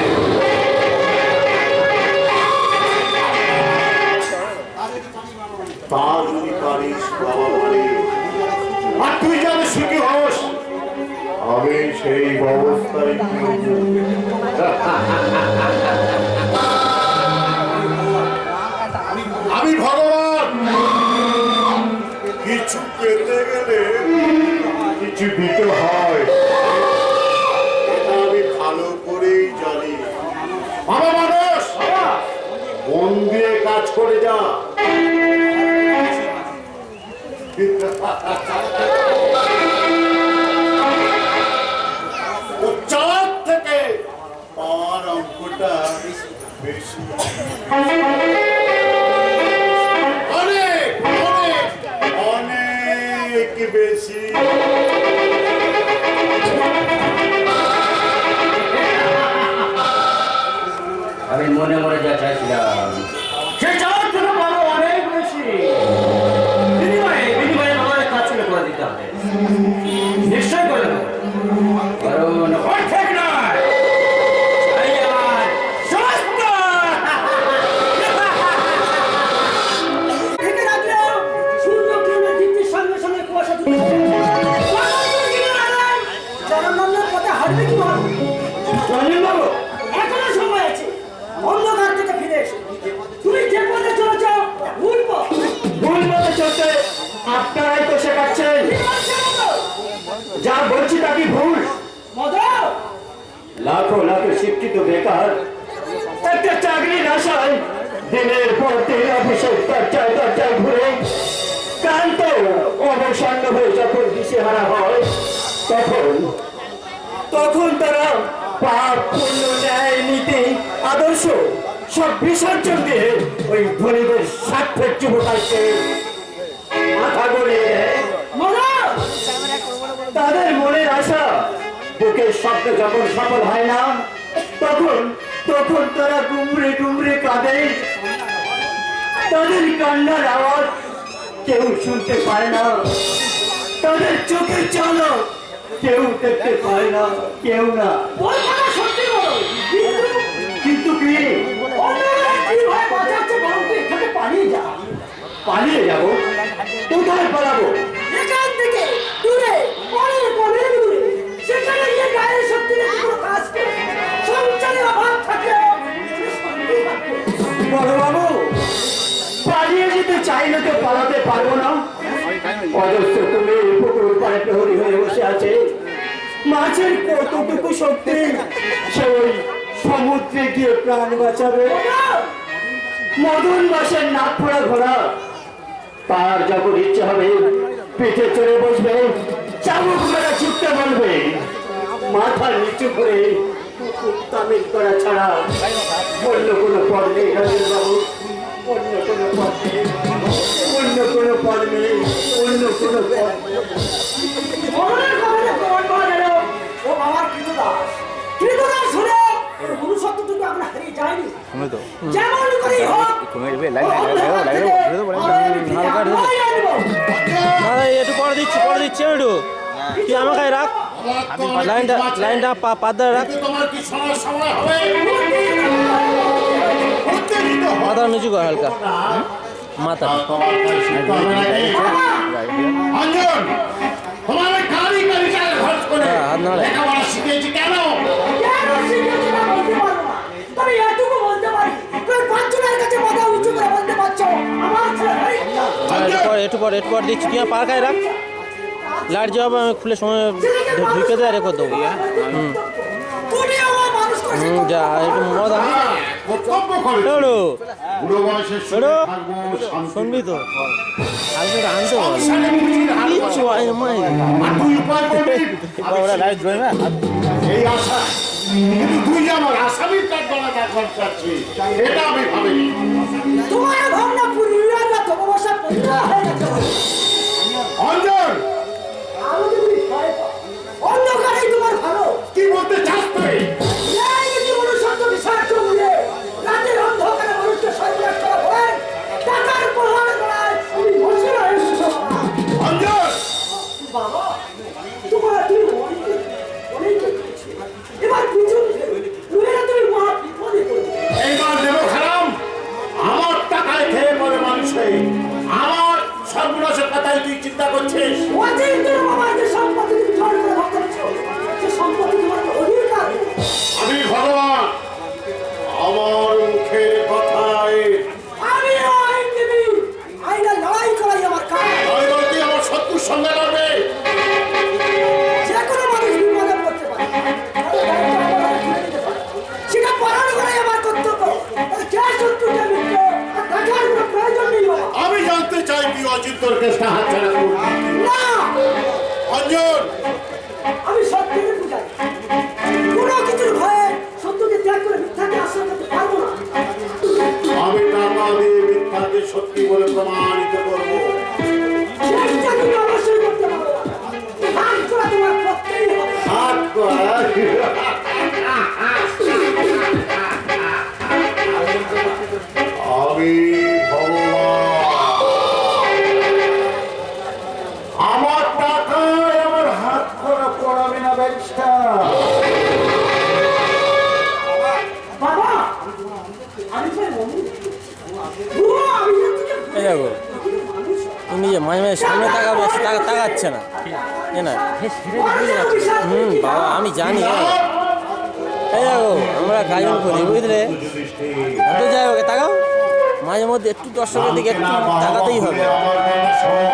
তা যদি পারিস বাবা বলে, আর তুই যাবে সুখী হস, আমি সেই ব্যবস্থায় আমি ভগবান কিছু পেতে গেলে কিছু দিতে হয়, এটা আমি ভালো করেই জানি। বাবা মানুষ মন দিয়ে কাজ করে যা। চার থেকে পার অঙ্কটা বেশি, অনেক অনেক অনেক বেশি। আমি মনে মনে যা চাইছিলাম সে চাওয়ার জন্য পাবো অনেক বেশি। বিনিময়ে আমাদের কাজগুলো করে দিতে হবে, নিশ্চয় করে দেবো। কারণ অর্ধেক নয়, চাই আমার সমস্ত। থেকে রাখলেও সূর্য কিরণের দীপ্তির সঙ্গে সঙ্গে কুয়াশা দূর হয়ে যায়। জনগণের পথে হারবে কি হবে? বাবু এখনো সময় আছে, অন্ধকার থেকে ফিরে এসো। তুমি যে পথে চলেছ ভুল পথ। ভুল পথে চলতে আপনারাই তো শেখাচ্ছেন। কি বলছো মতো? যা বলছি তা কি ভুল? মদন, লাখো লাখো শিক্ষিত বেকার একটা চাকরির আশায় দিনের পর দিন অফিসের দরজায় দরজায় ঘুরে ক্লান্ত অবসন্ন হয়ে যখন দিশেহারা হয় তখন তারা পাপ পুণ্য ন্যায় নীতি আদর্শ সব বিসর্জন দিয়ে ওই ধনীদের স্বার্থের যুবকালকে মাথা গড়িয়ে দেয়। মদন, তাদের মনের আশা বুকের স্বপ্ন যখন সফল হয় না তখন তারা গুমরে গুমরে কাঁদে। তাদের কান্নার আওয়াজ কেউ শুনতে পায় না, তাদের চোখের ঝলক কেউ দেখতে পায় না, কেউ না। ওই কথা সত্যি বলো, কিন্তু কি অন্যরা কি ভয় বাঁচাচ্ছে, বরং তুই এখানে পালিয়ে যা। পালিয়ে যাব? কোথায় পালাবো? এখান থেকে দূরে, অনেক অনেক দূরে। সেখানে গিয়ে গায়ের শক্তি রেখে কোনো কাজ করে সংসারের অভাব থাকলেও তুমি শান্তি পাবে। বড় বাবু, পালিয়ে যেতে চাইলে তো পালাতে পারবো না। অজস্র তুমি পুকুর পাড়ে প্রহরী হয়ে বসে আছে। মাছের কতটুকু শক্তি সে ওই সমুদ্রে গিয়ে প্রাণ বাঁচাবে? মদন মাসের নাক ফোড়া ঘোড়া তার যখন ইচ্ছে হবে পিঠে চড়ে বসবে, চাবুক মেরা ছুটতে বলবে। মাথার নিচু করে তামিল করা ছাড়া অন্য কোনো পদ নেই রাজেন বাবু, অন্য কোনো পদ নেই, অন্য কোনো পদ নেই, অন্য কোনো পদ নেই। মরণের খবরে প্রমাণ পাওয়া গেল ও বাবার কৃতদাস। কৃতদাস হলে ওর মনুষ্যত্বটুকু আমরা হারিয়ে যায়নি। যেমন করেই হোক একটু পরে দিচ্ছি একটু তুই আমার কাছে রাখ লাইনটা পাদ্দা রাখ, তোমার কি শোনার সময় হবে? মাথা নিচু কর হালকা, মাথা তোমার কাছে শিখতে হবে নাকি? অঞ্জন, তোমার ওই কারি কারি টাকা খরচ করে হ্যাঁ, হাত নাড়ে। লেখাপড়া শিখেছি কেন? কেন শিখেছি না বলতে পারবো না, তবে এটুকু বলতে পারি তুমি পাঁচজনের কাছে মাথা উঁচু করে বলতে পারছো আমার ছেলে একটু পরে দিচ্ছি, তুই পার খায় রাখ। লাইট জ্বালাবো, আমি খুলে সময় ঢুকে দেয় রেখে দেবো। তুমি আমার মানুষ করছে যা একটু মদ কর্তব্য করে আনো বুড়ো বয়সে সুখে বেরো। থাকবো, শান্তি শুনবি তো কালকে আনতে বল সংসারে বুঝির হাল কিচ্ছু হয় না মাই আর তুই উপায় করবি ওরা লাইট জ্বলবে এই আশা, কিন্তু তুই যে আমার আসামির কাঠ গলা কাঠবার চাচ্ছিস এটা আমি ভাবিনি। তোমার ভাবনা পুরিয়ার না তোমার বসা পুরিয়া হয়ে গেছে অঞ্জন আমি তুমি ভয় পাও অন্ধকারেই তোমার ভালো কি বলতে চাস তুই? এই জীবন সত্য বিষয় চলে রাতের অন্ধকারে মানুষকে সর্বনাশ করা হয় টাকার প্রহারে গড়ায় তুমি বসে রয়েছো অঞ্জন বাবা তোমার তুমি অনেক কিছু এবার পিছন তুমি মহা বিপদে পড়বে এইবার দেব খারাম আমার টাকায় খেয়ে পড়ে মানুষে আমার সর্বনাশের কথাই তুই চিন্তা করছিস? অচিন্ত আমার যে সম্পত্তি তুমি জোর করে ভোগ করছো সে সম্পত্তি তোমার অধিকার আমি ভগবান আমার মুখের কথায় আমি আইনজীবী আইনের লড়াই করাই আমার কাজ আমি বলতে আমার শত্রুর সঙ্গে লড়বে। যে কোনো মানুষ বিপদে পড়তে পারে সেটা পালন করাই আমার কর্তব্য কে শত্রুকে মিত্র আর দেখার কোনো প্রয়োজন নেই বাবা আমি জানতে চাই তুই অজিন্তর কেসটা হাতছাড়া করবি না অঞ্জন আমি সত্যকে বুঝাই কোনো কিছুর ভয়ে সত্যকে ত্যাগ করে মিথ্যাকে আশ্রয় করতে পারবো না আমি টাকা দিয়ে মিথ্যাকে সত্যি বলে প্রমাণিত করবো। চেষ্টা তুমি অবশ্যই করতে পারো হাত করা তোমার করতেই হবে হাত করা আমি ভগবান আমার টাকায় আমার হাত করা পড়াবে না ব্যারিস্টার। বাবা আমি চাই মমি আমি এই দেখো তুমি যে মাঝে মাঝে সামনে তাকাবে তাকাচ্ছে না না বাবা আমি জানি এই দেখো আমরা গাজন করি বুঝলে এত যাই ওকে তাকাও মাঝে মধ্যে একটু দর্শকের দিকে একটু তাকাতেই হবে আমার কথা শোন।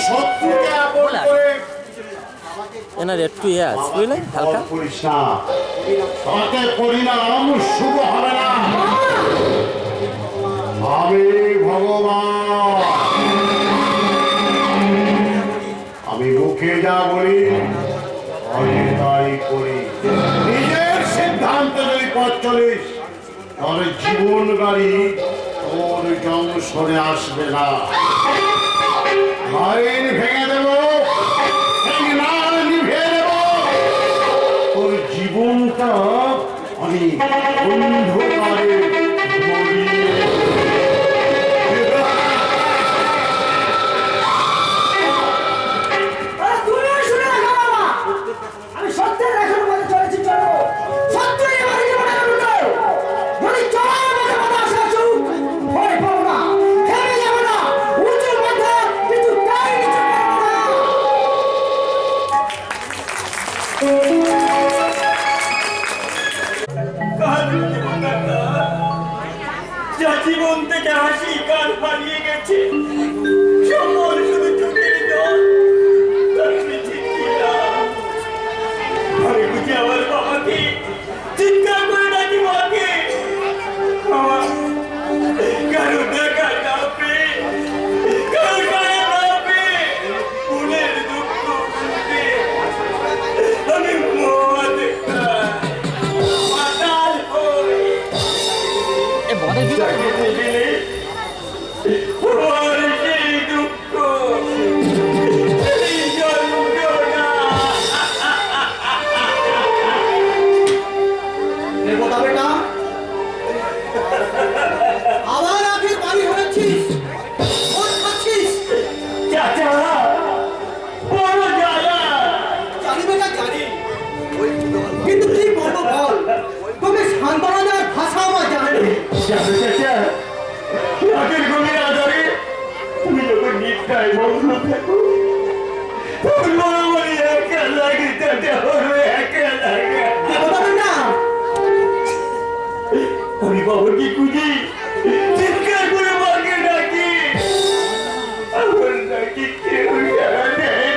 শত্রুকে আপন করে এনার একটু ইয়ে আছে বুঝলে হালকা করিস না, তাতে পরিণাম শুভ হবে না। আমি ভগবান, আমি মুখে যা বলি আমি তাই করি। নিজের সিদ্ধান্ত যদি পথ চলিস তাহলে জীবন গাড়ি তোর জংশনে আসবে না। আইন ভেঙে দেবো, সিগন্যাল নিভিয়ে দেবো, তোর জীবনটা আমি অন্ধকারে ভরিয়ে তুমি শুনে রাখো বাবা আমি সত্যের রেখার মধ্যে চলেছি চলো সত্যই আমার জীবনে লুটো যদি চলার মধ্যে বাধা আসা চুপ ভয় পাবো না থেমে যাবো না উঁচুর মধ্যে কিছু তাই নিচু করবো না যা জীবন থেকে হাসি কাল হারিয়ে গেছে সকল শুধু চোখের জল তার পিছে কি লাভ? আমি বুঝি আমার বাবাকে চিৎকার করে ডাকি মাকে আমার কারো দেখা না পেয়ে কারো গায়ে না পেয়ে মনের দুঃখ বুঝে আমি মদ খাই মাতাল হই যাকে দিলে ওর সেই দুঃখ সেই যন্ত্রণা কথা বেটা আবার আখের বাড়ি হয়েছিস ওর খাচ্ছিস চাচা বড় জ্বালা জানি বেটা জানি কিন্তু কি বলবো বল তোকে সান্ত্বনা দেওয়ার ভাষা আমার জানে না। জানো চাচা রাতের গভীর আধারে তুমি যখন নিদ্রায় মগ্ন থাকো তখন মনে মনে একা লাগে চাচা বড় একা লাগে কথা বেটা আমি বাবাকে খুঁজি চিৎকার করে মাকে ডাকি আমার নাকি কেউ সারা দেয়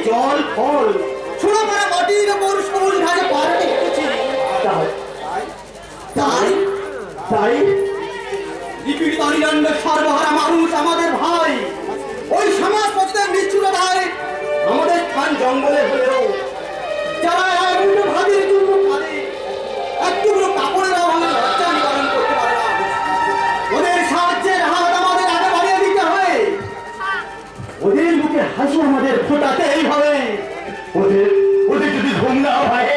জল ফল সোনা পড়া মাটির ওপর সবুজ ঘাসে পাড়াতে এসেছি। তাই তাই নিপীড়িত নিরন্ন সর্বহারা মানুষ আমাদের ভাই। ওই সমাজপতিদের নিষ্ঠুরতায় আমাদের স্থান জঙ্গলে হলেও যারা অন্য ভাবির জন্য পারে একটুগুলো কাপড়ের অভাবে লজ্জা নিবারণ করতে পারে না, ওদের সাহায্যের হাত আমাদের আগে বাড়িয়ে দিতে হয়। ওদের মুখে হাসি আমাদের ফোটাতেই হবে। ওদের ওদের যদি ঘুম না হয়,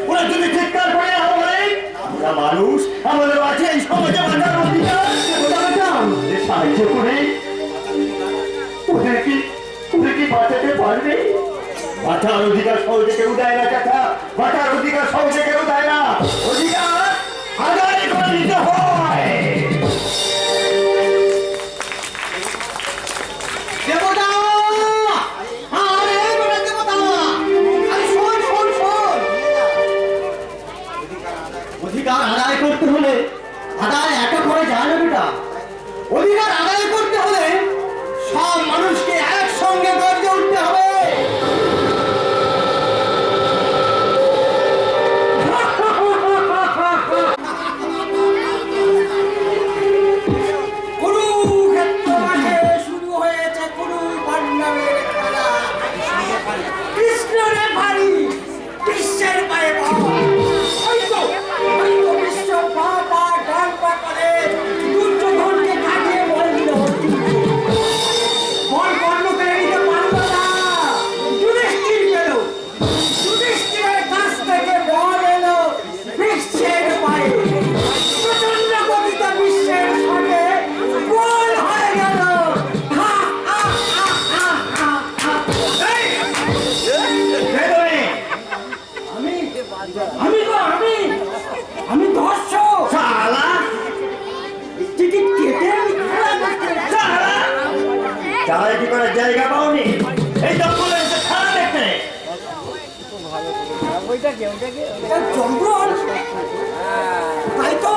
ওরা যদি চিৎকার করে না হয়, আমরা মানুষ, আমাদের আছে এই সমাজে বাঁচার অধিকার। ওদের সাহায্য করে ওদের কি বাঁচাতে পারবে? বাঁচার অধিকার সহজে কেউ দেয় না চাচা, বাঁচার অধিকার সহজে কেউ দেয় না। অধিকার আদায় করে নিতে হয়। দেবতা! আরে বেটা দেবতা! আরে শোন, শোন, শোন! অধিকার আদায় করতে হলে আদায় একা করে যায় না বেটা। অধিকার আদায় করতে হলে সব মানুষকে একসঙ্গে গর্জে উঠতে হবে। কুরুক্ষেত্র মাঠে শুরু হয়েছে কুরু পাণ্ডবের খেলা। কৃষ্ণের বাড়ি বিশ্বের পায়ে হয়তো বিশ্ব পা ডান পা করে দুর্যোধনকে কাটিয়ে বল দিল। বল কর্ম করে নিতে পারল না, যুধিষ্ঠির পেল। যুধিষ্ঠিরের কাছ থেকে বল এলো বিশ্বের পায়ে। প্রচন্ড গতিতে বিশ্বের সাথে গোল হয়ে গেল। হা, হা, হা, হা, হা, হা। এই! আমি দর্শক। শালা! টিকিট কেটে আমি খেলা দেখতে শালা! চালায় কি করার জায়গা পাওনি? এই জঙ্গলে এসে খেলা দেখতে। জঙ্গল তাই তো।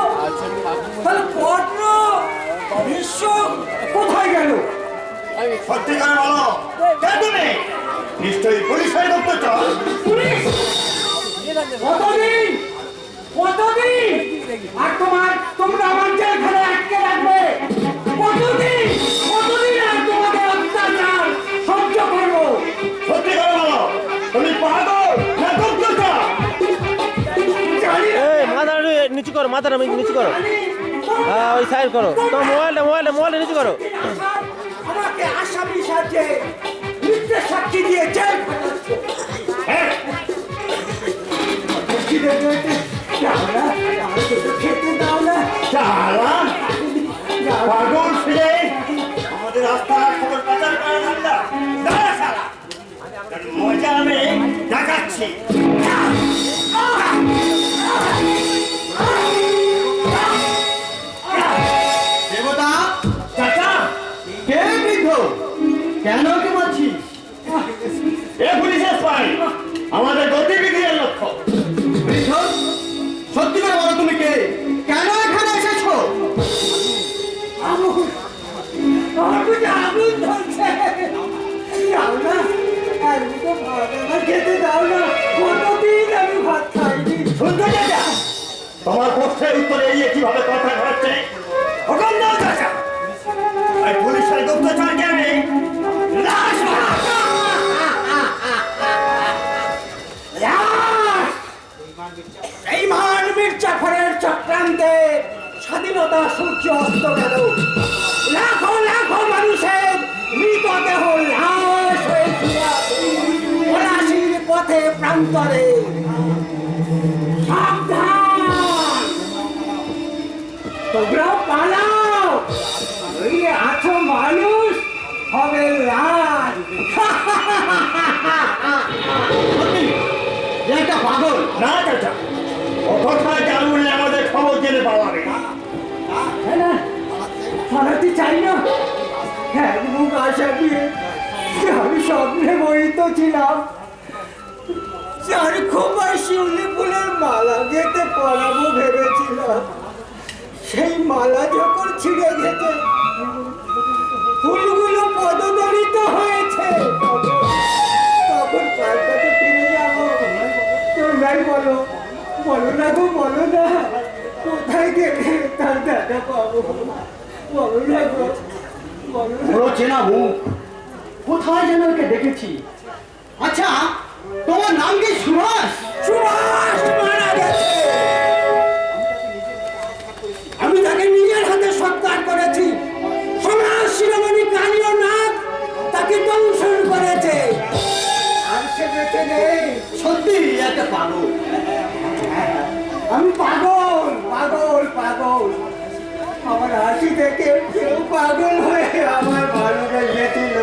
তাহলে পদ্ম বিশ্ব কোথায় গেল? সত্যি করে বলো, কে তুমি? নিশ্চয়ই পুলিশের গুপ্তচর। কতদিন আর তোমরা আমার জেলখানে আটকে রাখবে? কতদিন আর তোমাদের অত্যাচার সহ্য করবো? সত্যি করে বলো, তুমি পাগল না গুপ্তচর? জানি না। মাথা নিচু করো, মাথাটা নিচু করো। হ্যাঁ, ওই সাইড করো। তোমার মোবাইলটা নিচু করো। আমাকে আসামি সাজে মিথ্যে সাক্ষী দিয়ে জেল পাঠাচ্ছ। হ্যাঁ? খেতে দাও না। শালা! পাগল ছেলে, আমাদের রাস্তার খবর পাচার করা ধান্দা। দাঁড়া শালা! তোর মজা আমি দেখাচ্ছি। দেবতা চাচা! কে বৃদ্ধ? কেন কে মারছিস? এ পুলিশের স্পাই, আমাদের গতিবিধির লক্ষ্য। বৃদ্ধ সত্যি করে বলো তুমি কে? কেন এখানে এসেছো? আগুন ধরছে। দাও না, আর দুটো ভাত আমার খেতে দাও না। কতদিন আমি ভাত খাইনি। শুনতে চাচা, তোমার প্রশ্নের উত্তরে এড়িয়ে কিভাবে কথা ঘটাচ্ছে? হুকুম দাও চাচা, এই পুলিশের গুপ্তচরকে আমি লাশ বানাবো। এই মহান মির্জাফরের চক্রান্তে স্বাধীনতা সূর্য অস্ত গেল। লাখো লাখো মানুষের মৃতদেহ লাশ হয়ে পলাশির পথে প্রান্তরে। সাবধান, তোমরাও পালাও, নইলে আছো মানুষ হবে লাশ। এটা পাগল। না চাচা, ও কোথায় চালু উঠলে আমাদের খবর জেনে পাওয়াবে। পালাতে চাই না। এক মুখ আশা দিয়ে যে আমি স্বপ্নে মোহিত ছিলাম, যার খোপায় শিউলি ফুলের মালা গেতে পরাবো ভেবেছিলাম, সেই মালা যখন ছিঁড়ে গেছে, ফুলগুলো পদদলিত হয়েছে, তখন গো বলো না, কোথায় গেলে তার দেখা পাবো? বলো না গো, বলো না। পুরো চেনা মুখ, কোথায় যেন ওকে দেখেছি। আচ্ছা, তোমার নাম কি সুভাষ? সুভাষ মারা গেছে। আমি তাকে নিজের হাতে সৎকার করেছি। সমাজ শিরোমণি কালীয় নাগ তাকে দংশন করেছে। আর সে বেঁচে নেই। সত্যি একটা পাগল। আমি পাগল, পাগল, পাগল। আমার হাসি দেখে কেউ পাগল হয়ে আমার ভালোবেসেছিল।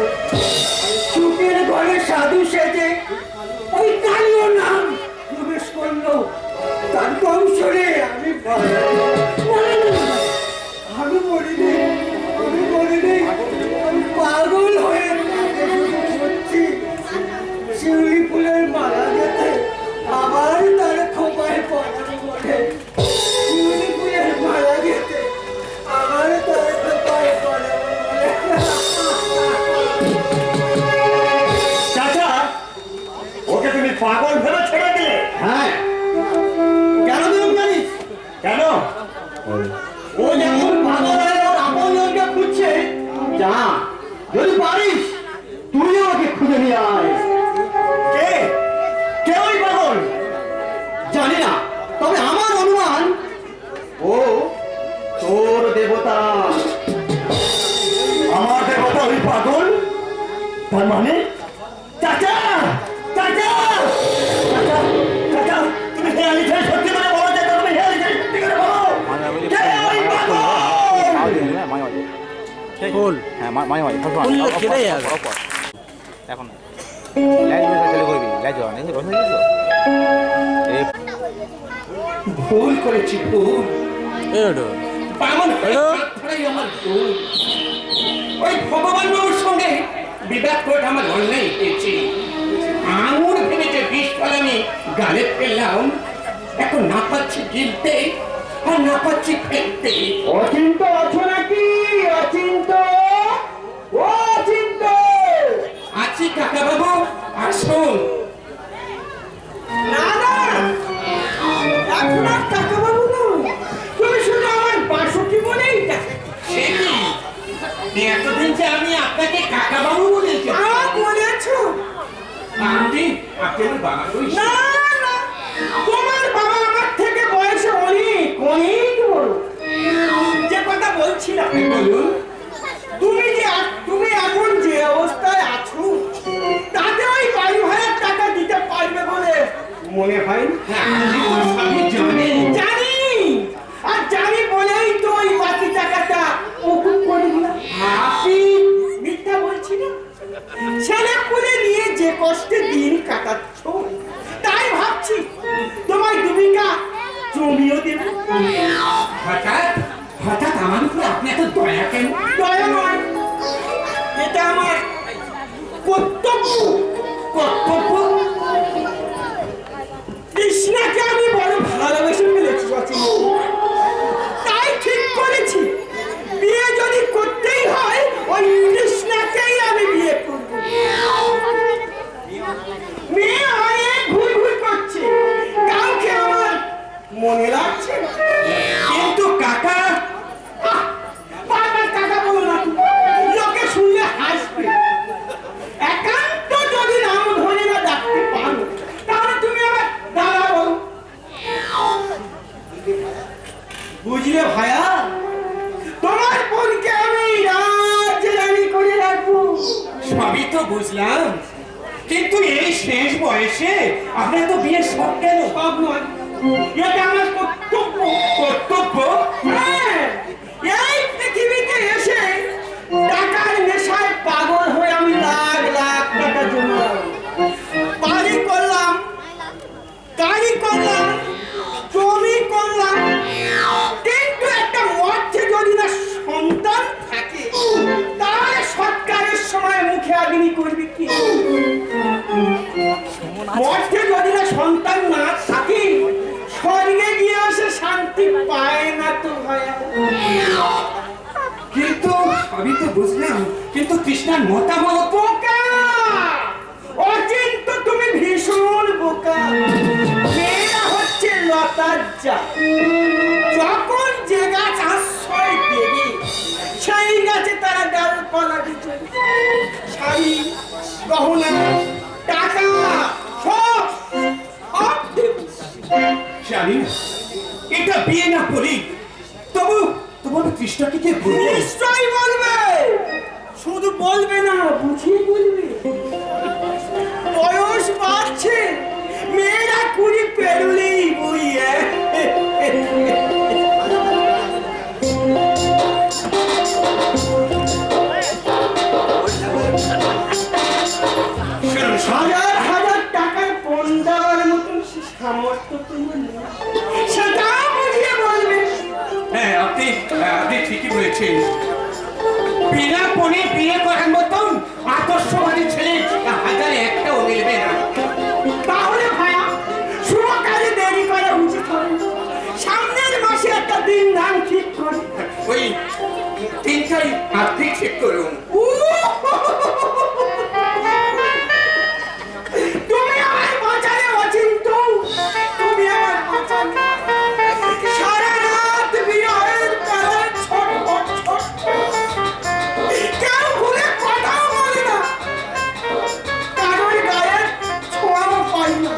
সুখের ঘরে সাধু সেজে ওই কালীয় নাম প্রবেশ করলো। তার দংশনে আমি আমি মরিনি, আমি মরিনি। আমি পাগল হয়ে হচ্ছি। শিউলি ফুলের মালা যেতে আবার তার খোপায় পড়ানো বলে। শিউলি ফুলের মালা যেতে আবার তার খোপায় পড়ানো বলে। চাচা, ওকে তুমি পাগল ভেবে ছেড়ে দিলে? হ্যাঁ, কেন তুই জানিস? কেন? ও যখন পাগল হয়ে ওর আপনজনকে খুঁজছে, যা, যদি পারিস তুইও ওকে খুঁজে নিয়ে আয়। কে? কে ওই পাগল? জানি না, তবে আমার অনুমান ও তোর দেবতা। আমার দেবতা ওই পাগল? তার মানে? চাচা! চাচা! চাচা! চাচা! তুমি হেয়ালি খেয়ে সত্যি করে বলো, চাচা, তুমি হেয়ালি খেয়ে সত্যি করে বলো। কে ওই পাগল? ফুল হ্যাঁ মাঝে মাঝে এখন ভুল করেছি, ভুল। পাগল হয়ে ছাড়াই আমার ভুল। ওই ভগবান বাবুর সঙ্গে বিবাদ করে আমার অন্যায় হয়েছে। আঙুর ভেবেছে বিষ ফল আমি গালে ফেললাম। এখন না পাচ্ছি গিলতে আর না পাচ্ছি ফেলতে। অচিন্ত আছো নাকি? অচিন্ত, ও অচিন্ত। আছি কাকা বাবু, আসুন। না না, এখন আর কাকা বাবু নয়, তুমি শুধু আমার বাসুকি বলেই ডাকো। সে কি এতদিন যে আমি আপনাকে কাকা বাবু বলেছি? বলেছো আপনি, আপনি আমার বাবা বয়স। না না, তোমার বাবা আমার থেকে বয়সে অনেক অনেক বড়। যে কথা বলছিলাম, বলুন। তুমি এখন যে অবস্থায় আছো তাতে ওই বাড়ি ভাড়ার টাকা দিতে পারবে বলে মনে হয় না। আমি জানি, আর জানি বলেই তো ওই বাকি টাকাটা ওকুপ করে দিলাম। আপনি মিথ্যা বলছি না। ছেলে পুলে নিয়ে যে কষ্টে দিন কাটাচ্ছ, তাই ভাবছি তোমায় 2 বিঘা জমিও দেবে। হঠাৎ হঠাৎ আমার উপরে আপনি এত দয়া কেন? দয়া নয়, এটা আমার কর্তব্য। কর্তব্য? কৃষ্ণাকে আমি বড় ভালোবেসে ফেলেছি অচিন্ত। তাই ঠিক করেছি, বিয়ে যদি করতেই হয় ওই কৃষ্ণাকেই আমি বিয়ে করব। মেয়ে অনেক ঘুর ঘুর করছে, কাউকে আমার মনে লাগছে না। কিন্তু কাকা, বারবার কাকা বলো না, লোকে শুনলে হাসবে। একান্ত যদি নাম ধরে না ডাকতে পারো, তাহলে তুমি আমার দাদা বলো। বুঝলে ভাইয়া, তোমার বোনকে আমি রাজরানী করে রাখবো। সবই তো বুঝলাম, কিন্তু এই শেষ বয়সে আপনার তো বিয়ের শখ কেন? সব নয়, এটা আমার কর্তব্য। কর্তব্য? হ্যাঁ, এই পৃথিবীতে এসে টাকার নেশায় পাগল হয়ে আমি লাখ লাখ টাকা জমালাম, বাড়ি করলাম, গাড়ি করলাম, জমি করলাম, কিন্তু একটা মধ্যে যদি না সন্তান থাকে, তাহলে সৎকারের সময় মুখে আগ্নি করবি কি? মধ্যে যদি না সন্তান না থাকে, স্বর্গে গিয়ে এসে শান্তি পায় না তো ভাইয়া। কিন্তু আমি তো বুঝলাম, কিন্তু কৃষ্ণার মতামত বোকা। অচিন্ত তুমি ভীষণ বোকা। মেয়েরা হচ্ছে লতা, লজ্জা যখন যে গাছ আশ্রয় দেবে সেই গাছে তারা ডালপালা দিচ্ছে শাড়ি গহনা টাকা সব সব দেবে। জানি না এটা বিয়ে না করি তবু তোমার কৃষ্ণকে কে বলবো? নিশ্চয়ই বলবে, শুধু বলবে না বুঝিয়ে বলবে। বয়স বাড়ছে, মেয়েরা 20 পেরুলেই বইয়ে হাজার হাজার টাকার পণ দেওয়ার মতন সামর্থ্য তোমার নেই, সেটা বুঝিয়ে বলবে। হ্যাঁ আপনি ঠিকই বলেছেন, বিনা পণে বিয়ে করার মতন আদর্শবাদী ছেলে হাজারে একটাও মিলবে না। তাহলে ভাইয়া শুভ কাজে দেরি করা উচিত হবে। সামনের মাসে একটা দিন নাম ঠিক করে ওই তিনটাই আপনি ঠিক করুন। তুমি আমার বাঁচালে অচিন্ত, তুমি আমার বাঁচালে সারা রাত বিয়ের বেলায় ছটফট ছটফট, কেউ ভুলে কথাও বলে না, কারোর গায়ে ছোঁয়াও পাই না।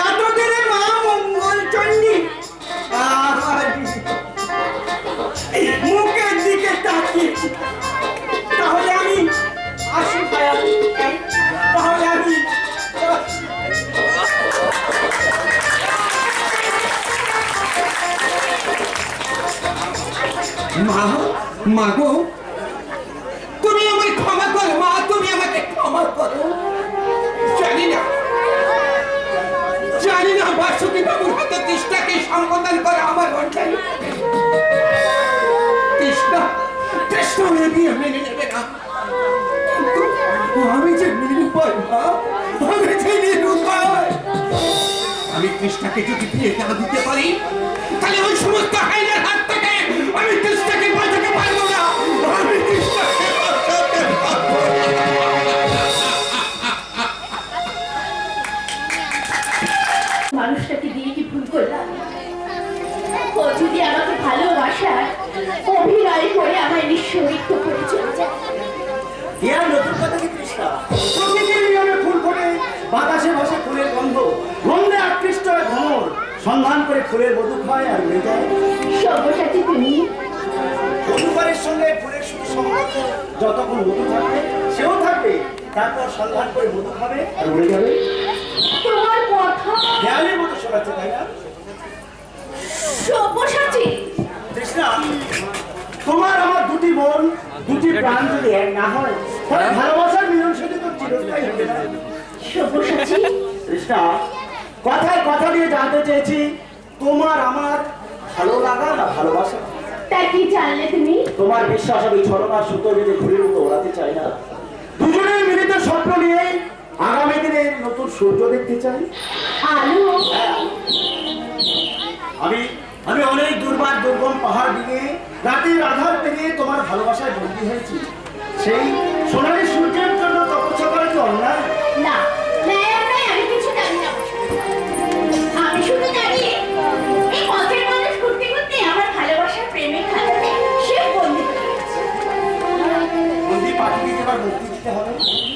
এতদিনে মা মঙ্গল চণ্ডী মুখের দিকে তাকিয়েছি। তাহলে আমি আসি ভাইয়া, তাহলে আমি মা গো, তুমি আমায় ক্ষমা করো মা, তুমি আমাকে ক্ষমা করো। জানি না বাসুকি বাবুর হাতে তৃষ্ণাকে সম্বোধন করে আমার অন্যায়। তৃষ্ণা বিয়ে মেনে নেবে না, কিন্তু আমি যে নিরুপায় মা, আমি যে নিরুপায়। আমি কৃষ্ণাকে যদি বিয়ে না দিতে পারি তাহলে ওই সমস্ত আইনের হাত থেকে আমি কৃষ্ণাকে বাঁচাতে পারবো না, আমি কৃষ্ণাকে বাঁচাতে পারবো না। মানুষটাকে দিয়ে কি ভুল করলাম? ও যদি আমাকে ভালোবাসার অভিনয় করে আমায় নিঃস্বরিক্ত করে চলে যায়। ইয়ার নতুন কথা কি কৃষ্ণা? প্রকৃতির নিয়মে ফুল ফোটে, বাতাসে ভাসে ফুলের গন্ধ, গন্ধে আকৃষ্ট হয়ে ভ্রমর সন্ধান করে ফুলের মধু খায় আর উড়ে যায়। সর্বসাথী তুমি মধুকারের সঙ্গে ফুলের শুধু সম্পর্ক, যতক্ষণ মধু থাকবে সেও থাকবে, তারপর সন্ধান করে মধু খাবে আর উড়ে যাবে। তোমার কথা দেয়ালের মতো শোনাচ্ছে, তাই না সর্বসাথী? কৃষ্ণা, তোমার আমার দুটি মন দুটি প্রাণ যদি এক না হয় তাহলে ভালোবাসার মিলন সেটি তো চিরস্থায়ী হবে না। সর্বসাথী কৃষ্ণা, কথায় কথা দিয়ে জানতে চেয়েছি তোমার আমার ভালো লাগা না ভালোবাসা? তা কি জানলে তুমি? তোমার বিশ্বাস আমি ছড়নার সুতো যদি ঘুরির মতো ওড়াতে চাই না, দুজনের মিলিত স্বপ্ন নিয়ে আগামী দিনে নতুন সূর্য দেখতে চাই। আলো আমি আমি অনেক দুর্বার দুর্গম পাহাড় ডিঙিয়ে রাতের আধার পেরিয়ে তোমার ভালোবাসায় বন্দী হয়েছি। সেই সোনালী সূর্যের জন্য তপস্যা করা কি অন্যায়? না, আমি কিছু জানি না। আমি শুধু জানি এই পথের মানুষ ঘুরতে ঘুরতে আমার ভালোবাসার প্রেমের খাতাতে সে বন্দী হয়ে গেছে। বন্দি পাঠিয়ে দিতে বা মুক্তি দিতে হবে।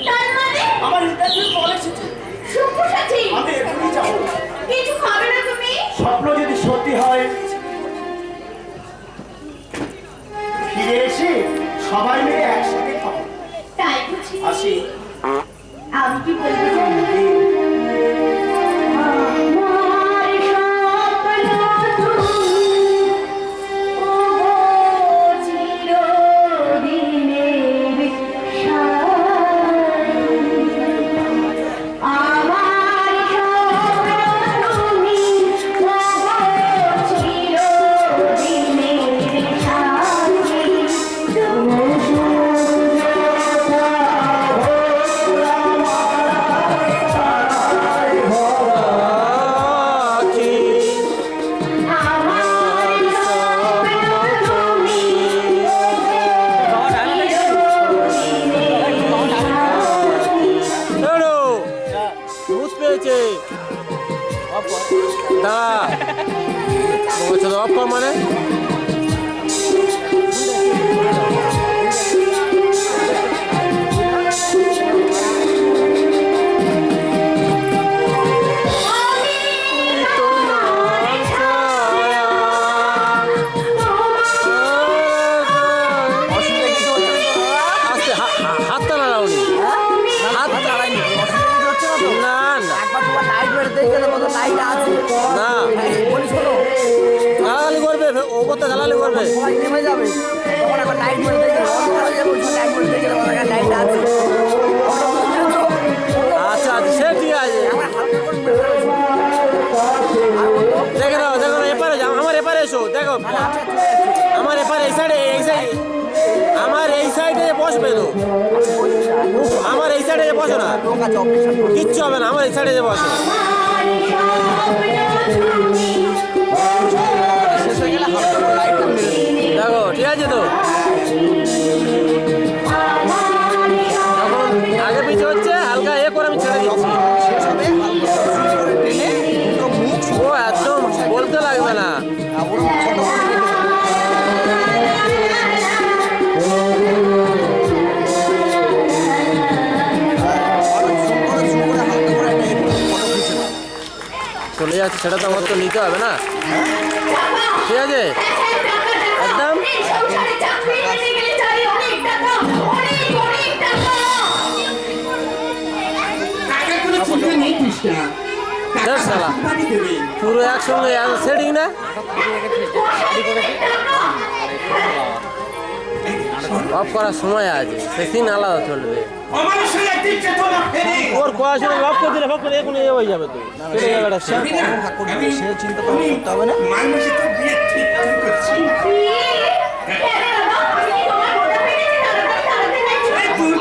তার মানে আমার ইন্টারভিউ কল এসেছে, সর্বসাথী আমি এখনই যাবো। কিছু খাবে না তুমি? স্বপ্ন যদি সত্যি হয় ফিরে এসে সবাই মিলে একসাথে খাবো। তাই বুঝি? আসি। আমি কি বলবো জানো? আমার স্বপ্ন তুমি, ও চিরদিনের সাথী। আমার স্বপ্ন তুমি, ও চিরদিনের সাথী। দাঁড়া বলছে তো অফ কর মানে হাতটা নাড়াওনি হাত নাড়াইনি না না একবার তোমার লাইট বের দেখে দেবো তো লাইট আছে না বলি শোনো গালাগালি করবে ও করতে গালাগালি করবে সবাই নেমে যাবে তখন একবার লাইট বের দেখে লাইট বের দেখে দেবো লাইট আছে আচ্ছা আচ্ছা সে ঠিক আছে দেখে নাও এপারে যাও আমার এপারে এসো দেখো আমার এপারে এই সাইডে আমার এই সাইডে বসবে তো আমার এই সাইডে বসো না কিচ্ছু হবে না আমার এই সাইডে বসো দেখো ঠিক আছে তো এখন আগে পিছু হচ্ছে হালকা এ করে আমি ছেড়ে দিচ্ছি ও একদম বলতে লাগবে না চলে যাচ্ছে সেটা তো আমার তো নিতে হবে না ঠিক আছে একদম টাকার কোনো চিন্তা নেই কৃষ্ণা দেখ শালা পুরো একসঙ্গে সেটিং না অফ করার সময় আছে সেদিন আলাদা চলবে অমানুষের একদিন চেতনা ফেরে ওর কোয়াশনে অফ করে দিলে এখন এ হয়ে যাবে তো কেটে যাবে এটা সে চিন্তা করতে হবে না মানুষের তো বিয়ে ঠিক করছি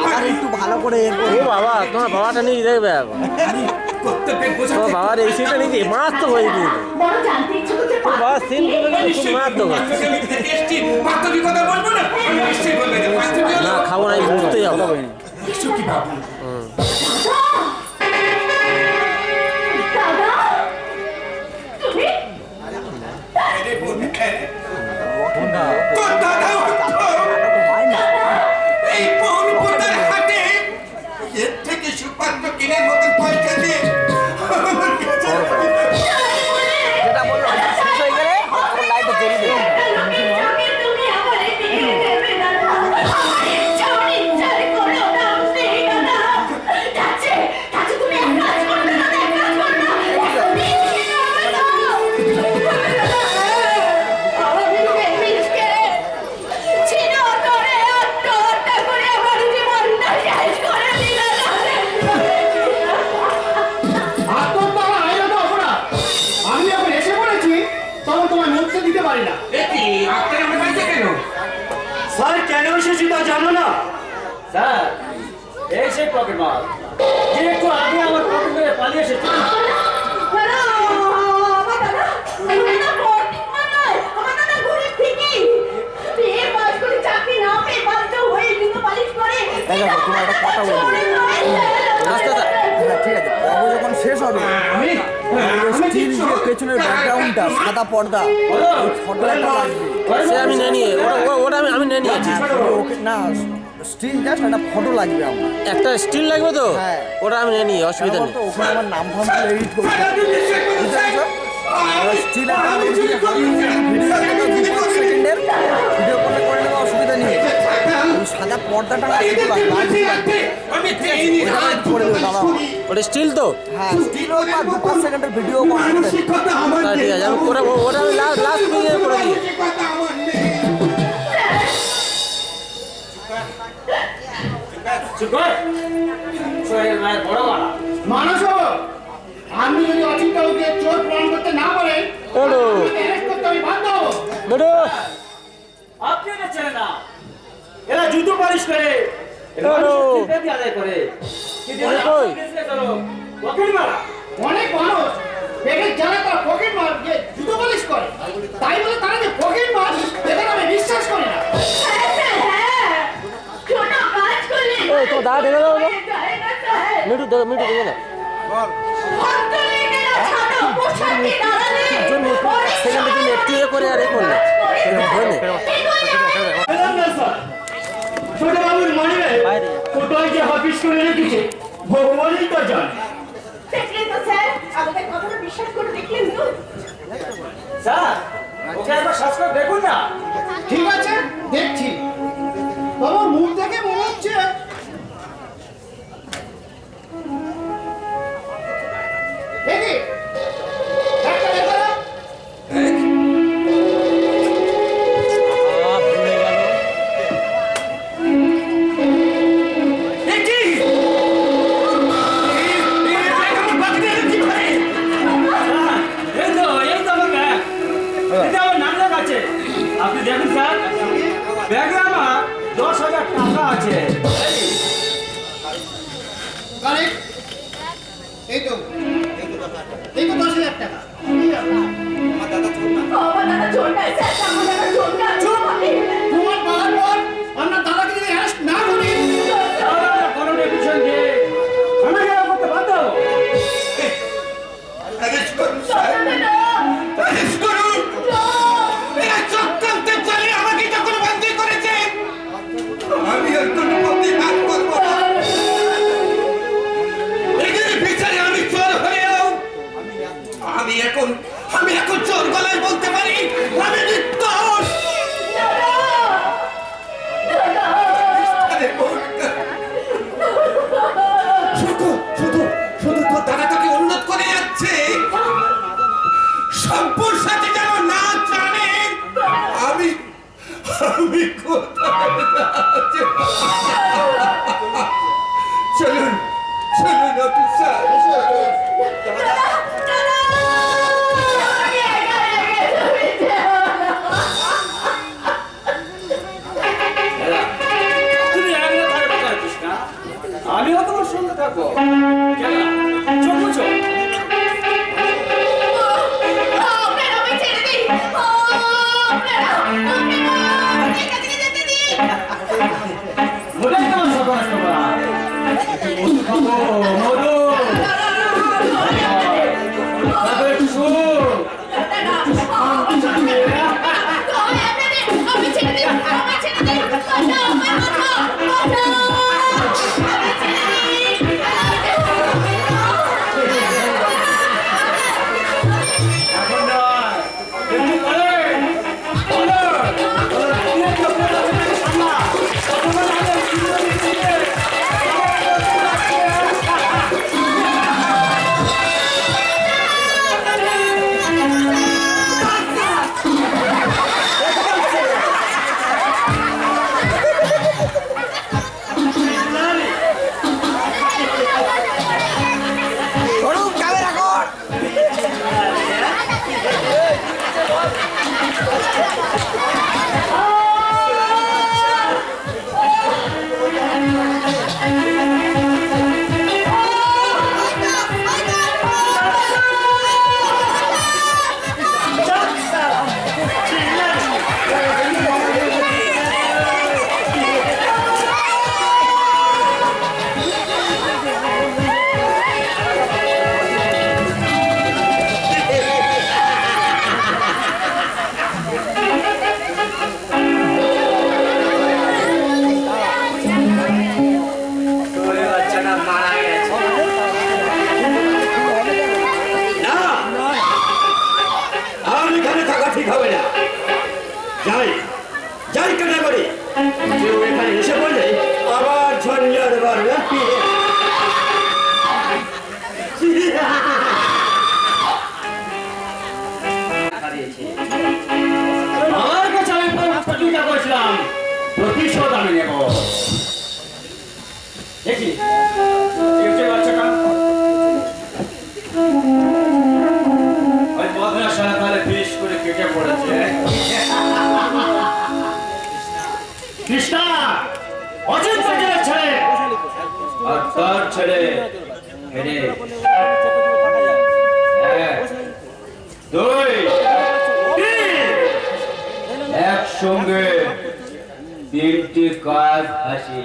আর একটু ভালো করে ও বাবা তোমার বাবাটা নিয়ে দেখবে এখন কর্তব্যের বোঝা তোমার বাবার এই সিটটা নিয়ে মারাত্মক হয়ে গিয়ে বড় জানতে ইচ্ছে করছে তোর বাবার সিন গুলো কিন্তু খুব মারাত্মক হচ্ছে বাস্তবিক কথা বলবো না আমি নিশ্চয়ই বলবে যে বাস্তবিক না খাবো না ঘুরতে যাবো কিছু কি ভাবো দাদা তুমি আরে বলবি তোর দাদা হয় না এই পৌরপতার হাটে এর থেকে সুপাত্র কিনে মতন পয়সা দিয়ে যেটা বললো শেষ হয়ে গেলে লাইটটা জ্বলিয়ে দেবে তুমি আমার দিয়ে দেবে দাদা আমার ইচ্ছা করে ওটা সেই দাদা যাচ্ছে তুমি এক কাজ করবে না এক কাজ করবে না আমি এখন এসে পড়েছি তখন তোমায় মুক্তি দিতে পারি না দেখি আপনার আমার বাড়িতে কেন স্যার কেন এসেছি তা জানো না স্যার এই সেই পকেট মাল যে একটু আগে আমার পকেট মেরে পালিয়ে এসেছে দেখো তোমার একটা কথা বলবো আস্তে আস্তে হ্যাঁ ঠিক আছে পর্ব যখন শেষ হবে আমি স্টিল যে পেছনের ব্যাকগ্রাউন্ডটা সাদা পর্দা ওই ফটোটা লাগবে সে আমি নিয়ে নিয়ে ওটা আমি নিয়ে নিয়েছি ওকে না স্টিল জাস্ট একটা ফটো লাগবে আমার একটা স্টিল লাগবে তো হ্যাঁ। ওটা আমি নিয়ে নিই অসুবিধা নেই তো ওখানে আমার নাম ফাম এডিট করতে স্টিল ভিডিও সেকেন্ডের ভিডিও করলে করে নেওয়া অসুবিধা নেই ওই সাদা পর্দাটা না একটু লাগবে আমি দেইনি হাত করে দেবে দাদা ওটা স্টিল তো হ্যাঁ স্টিল ওই 2-5 সেকেন্ডের ভিডিও করে দেবে মানসিকতা আমার তা ঠিক আছে আমি ওটা আমি লাস্ট ভিডিও করে দিই মানসিকতা আমার নেই মানুষ আপনি যদি অচিন্ত লোকে চোর প্রমাণ করতে না পারেন ওডো অ্যারেস্ট করতে আমি বাধ্য হবো ওডো আপনি না ছেড়ে না এরা জুতো পালিশ করে ওডো আদায় করে কই পকেট মারা অনেক মানুষ পেটের জ্বালা তার পকেট মার দিয়ে জুতো পালিশ করে তাই বলে তারা যে পকেট মার এটা আমি বিশ্বাস করি না ওই তো দাঁড়া দেখে দাও মিঠু দেখে না বল ছাড়ো পোশাকে দাঁড়ালে সেখানে তুমি একটু ইয়ে করে আর এ করলে হলে এলাম না স্যার ছোট বাবুর মনে কোথায় যে হাফিস করে রেখেছে ভগবানই তো জানে। দেখলেন তো স্যার আমাদের কথাটা বিশ্বাস করে দেখলেন তো স্যার ওকে একবার শ্বাস করে দেখুন না। ঠিক আছে দেখছি তোমার মুখ দেখে মনে হচ্ছে দেখি একটা দেখো আপনি দেখুন স্যার ব্যাগে আমার 10,000 টাকা আছে। কারেক্ট এই তো 10,000 টাকা আমার দাদা চোর নাই স্যার আমার দাদা চোর না চোর আমি তোমার বাবার পর আপনার দাদাকে যদি অ্যারেস্ট না করি কোনো ডেপুটেশন দিয়ে আমি গেলা করতে বাধ্য হবো। অ্যারেস্ট করুন স্যার, অ্যারেস্ট করুন। এরা চক্রান্তের জালে আমাকে যখন বন্দী করেছে আমি আর কোনো প্রতিবাদ করব না। এদের বিচারে আমি চোর হলেও আমি এখন চোর গলায় বলতে পারি আমি নির্দোষ। আরে বোকা। শুধু তোর দাদা তোকে উন্নত করে যাচ্ছে। সম্পূর সাথে যেন না জানে আমি কোথায় যাচ্ছি। চলুন অফিসার। তুমি একলা থাকতে পারছিস না, আমিও তোমার সঙ্গে থাকবো। গেলা, চল বুঝো। মোটাই তোমার সর্বনাশ করা। মধু খাবো, মধু। তারপরে একটু শোন। এখন নয়, একটু পরে। বলো, দিয়ে চোখের কাছে সামলা। তোমার হাতে সুন্দর দিচ্ছে। ধরুন ক্যামেরা কর আর এখানে থাকা ঠিক হবে না। যাই কেটে পারি কেউ এখানে এসে বললে আবার ঝঞ্ঝাট বাড়বে। আমার কাছে আমি প্রতিজ্ঞা করেছিলাম প্রতিশোধ আমি নেব। দেখি বাচ্চাটা ওই মাদ্রাসা তাহলে বেশ করে কেটে পড়েছে। কৃষ্ণা অজিত পাটিলের ছেলে আর তার ছেলে হেরে দুই একসঙ্গে 3টি কাজ আসে।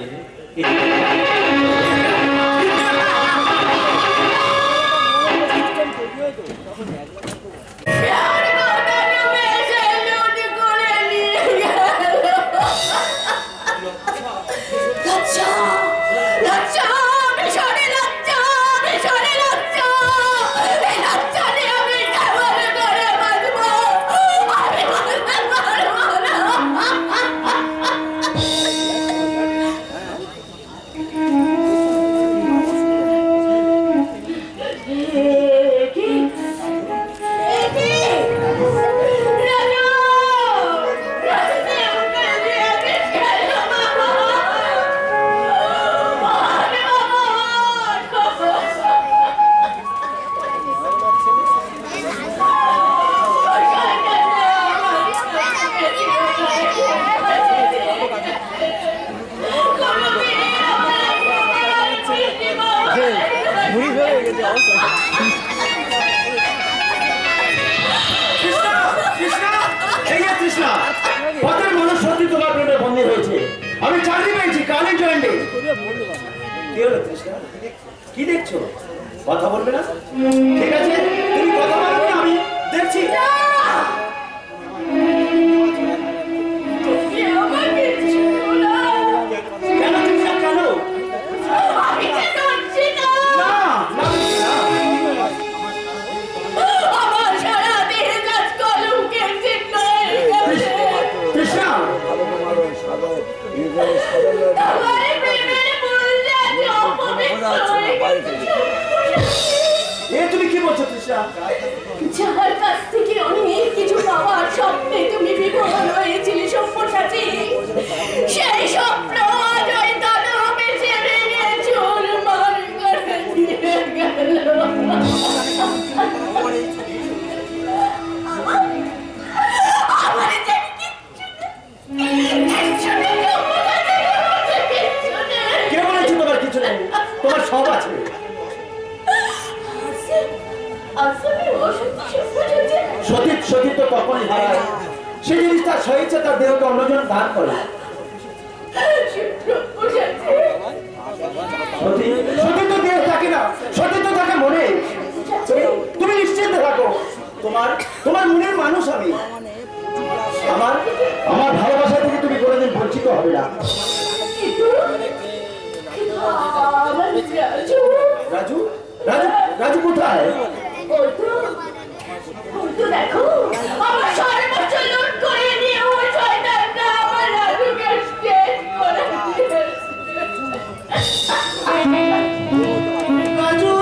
কৃষ্ণা কৃষ্ণা এই যে কৃষ্ণা পথের মানুষ সত্যি তোমার প্রেমে বন্দী হয়েছে আমি চাকরি পেয়েছি কানে জয়েন্টে কি হলো কৃষ্ণা কি দেখছো কথা বলবে না ঠিক আছে তুমি কথা বলবে না আমি দেখছি কেন কৃষ্ণা কেন আমি কেন হচ্ছি না? না না কৃষ্ণা আমার সারা দেহে কাজ কলঙ্কের চিহ্ন হয়ে গেছে। কৃষ্ণা আমার প্রেমের মূল যাচ্ছে অপবিত্র হয়ে গেছে। এ তুমি কি বলছো কৃষ্ণা যার কাছ থেকে অনেক কিছু পাওয়ার স্বপ্নে তুমি বিভোর হয়েছিলে সব্যসাচী, সেই স্বপ্ন আজ ওই দানবে ছেড়ে নিয়ে চুরমার করে দিয়ে গেল। আমার যে কিচ্ছু নেই, কিচ্ছু নেই। কে বলেছে তোমার কিছু নেই তোমার সব আছে আসলে অসত্যি সব্যসাচী। সতীর সতীর তো কখনই হারায় সেই জিনিস তার স্বইচ্ছা তার দেহকে অন্যজন দান করে সতী সতী তো দেহ থাকে না সতী তো থাকে মনে তুমি নিশ্চিন্ত থাকো তোমার তোমার মনের মানুষ আমি আমার আমার ভালোবাসা থেকে তুমি কোনোদিন বঞ্চিত হবে না রাজু রাজু রাজু কোথায় দেখো আমার সর্বোচ্চ লুট করে নিয়ে ওই শয়তানটা আমার রাজুকে শেষ করে দিয়েছে। রাজু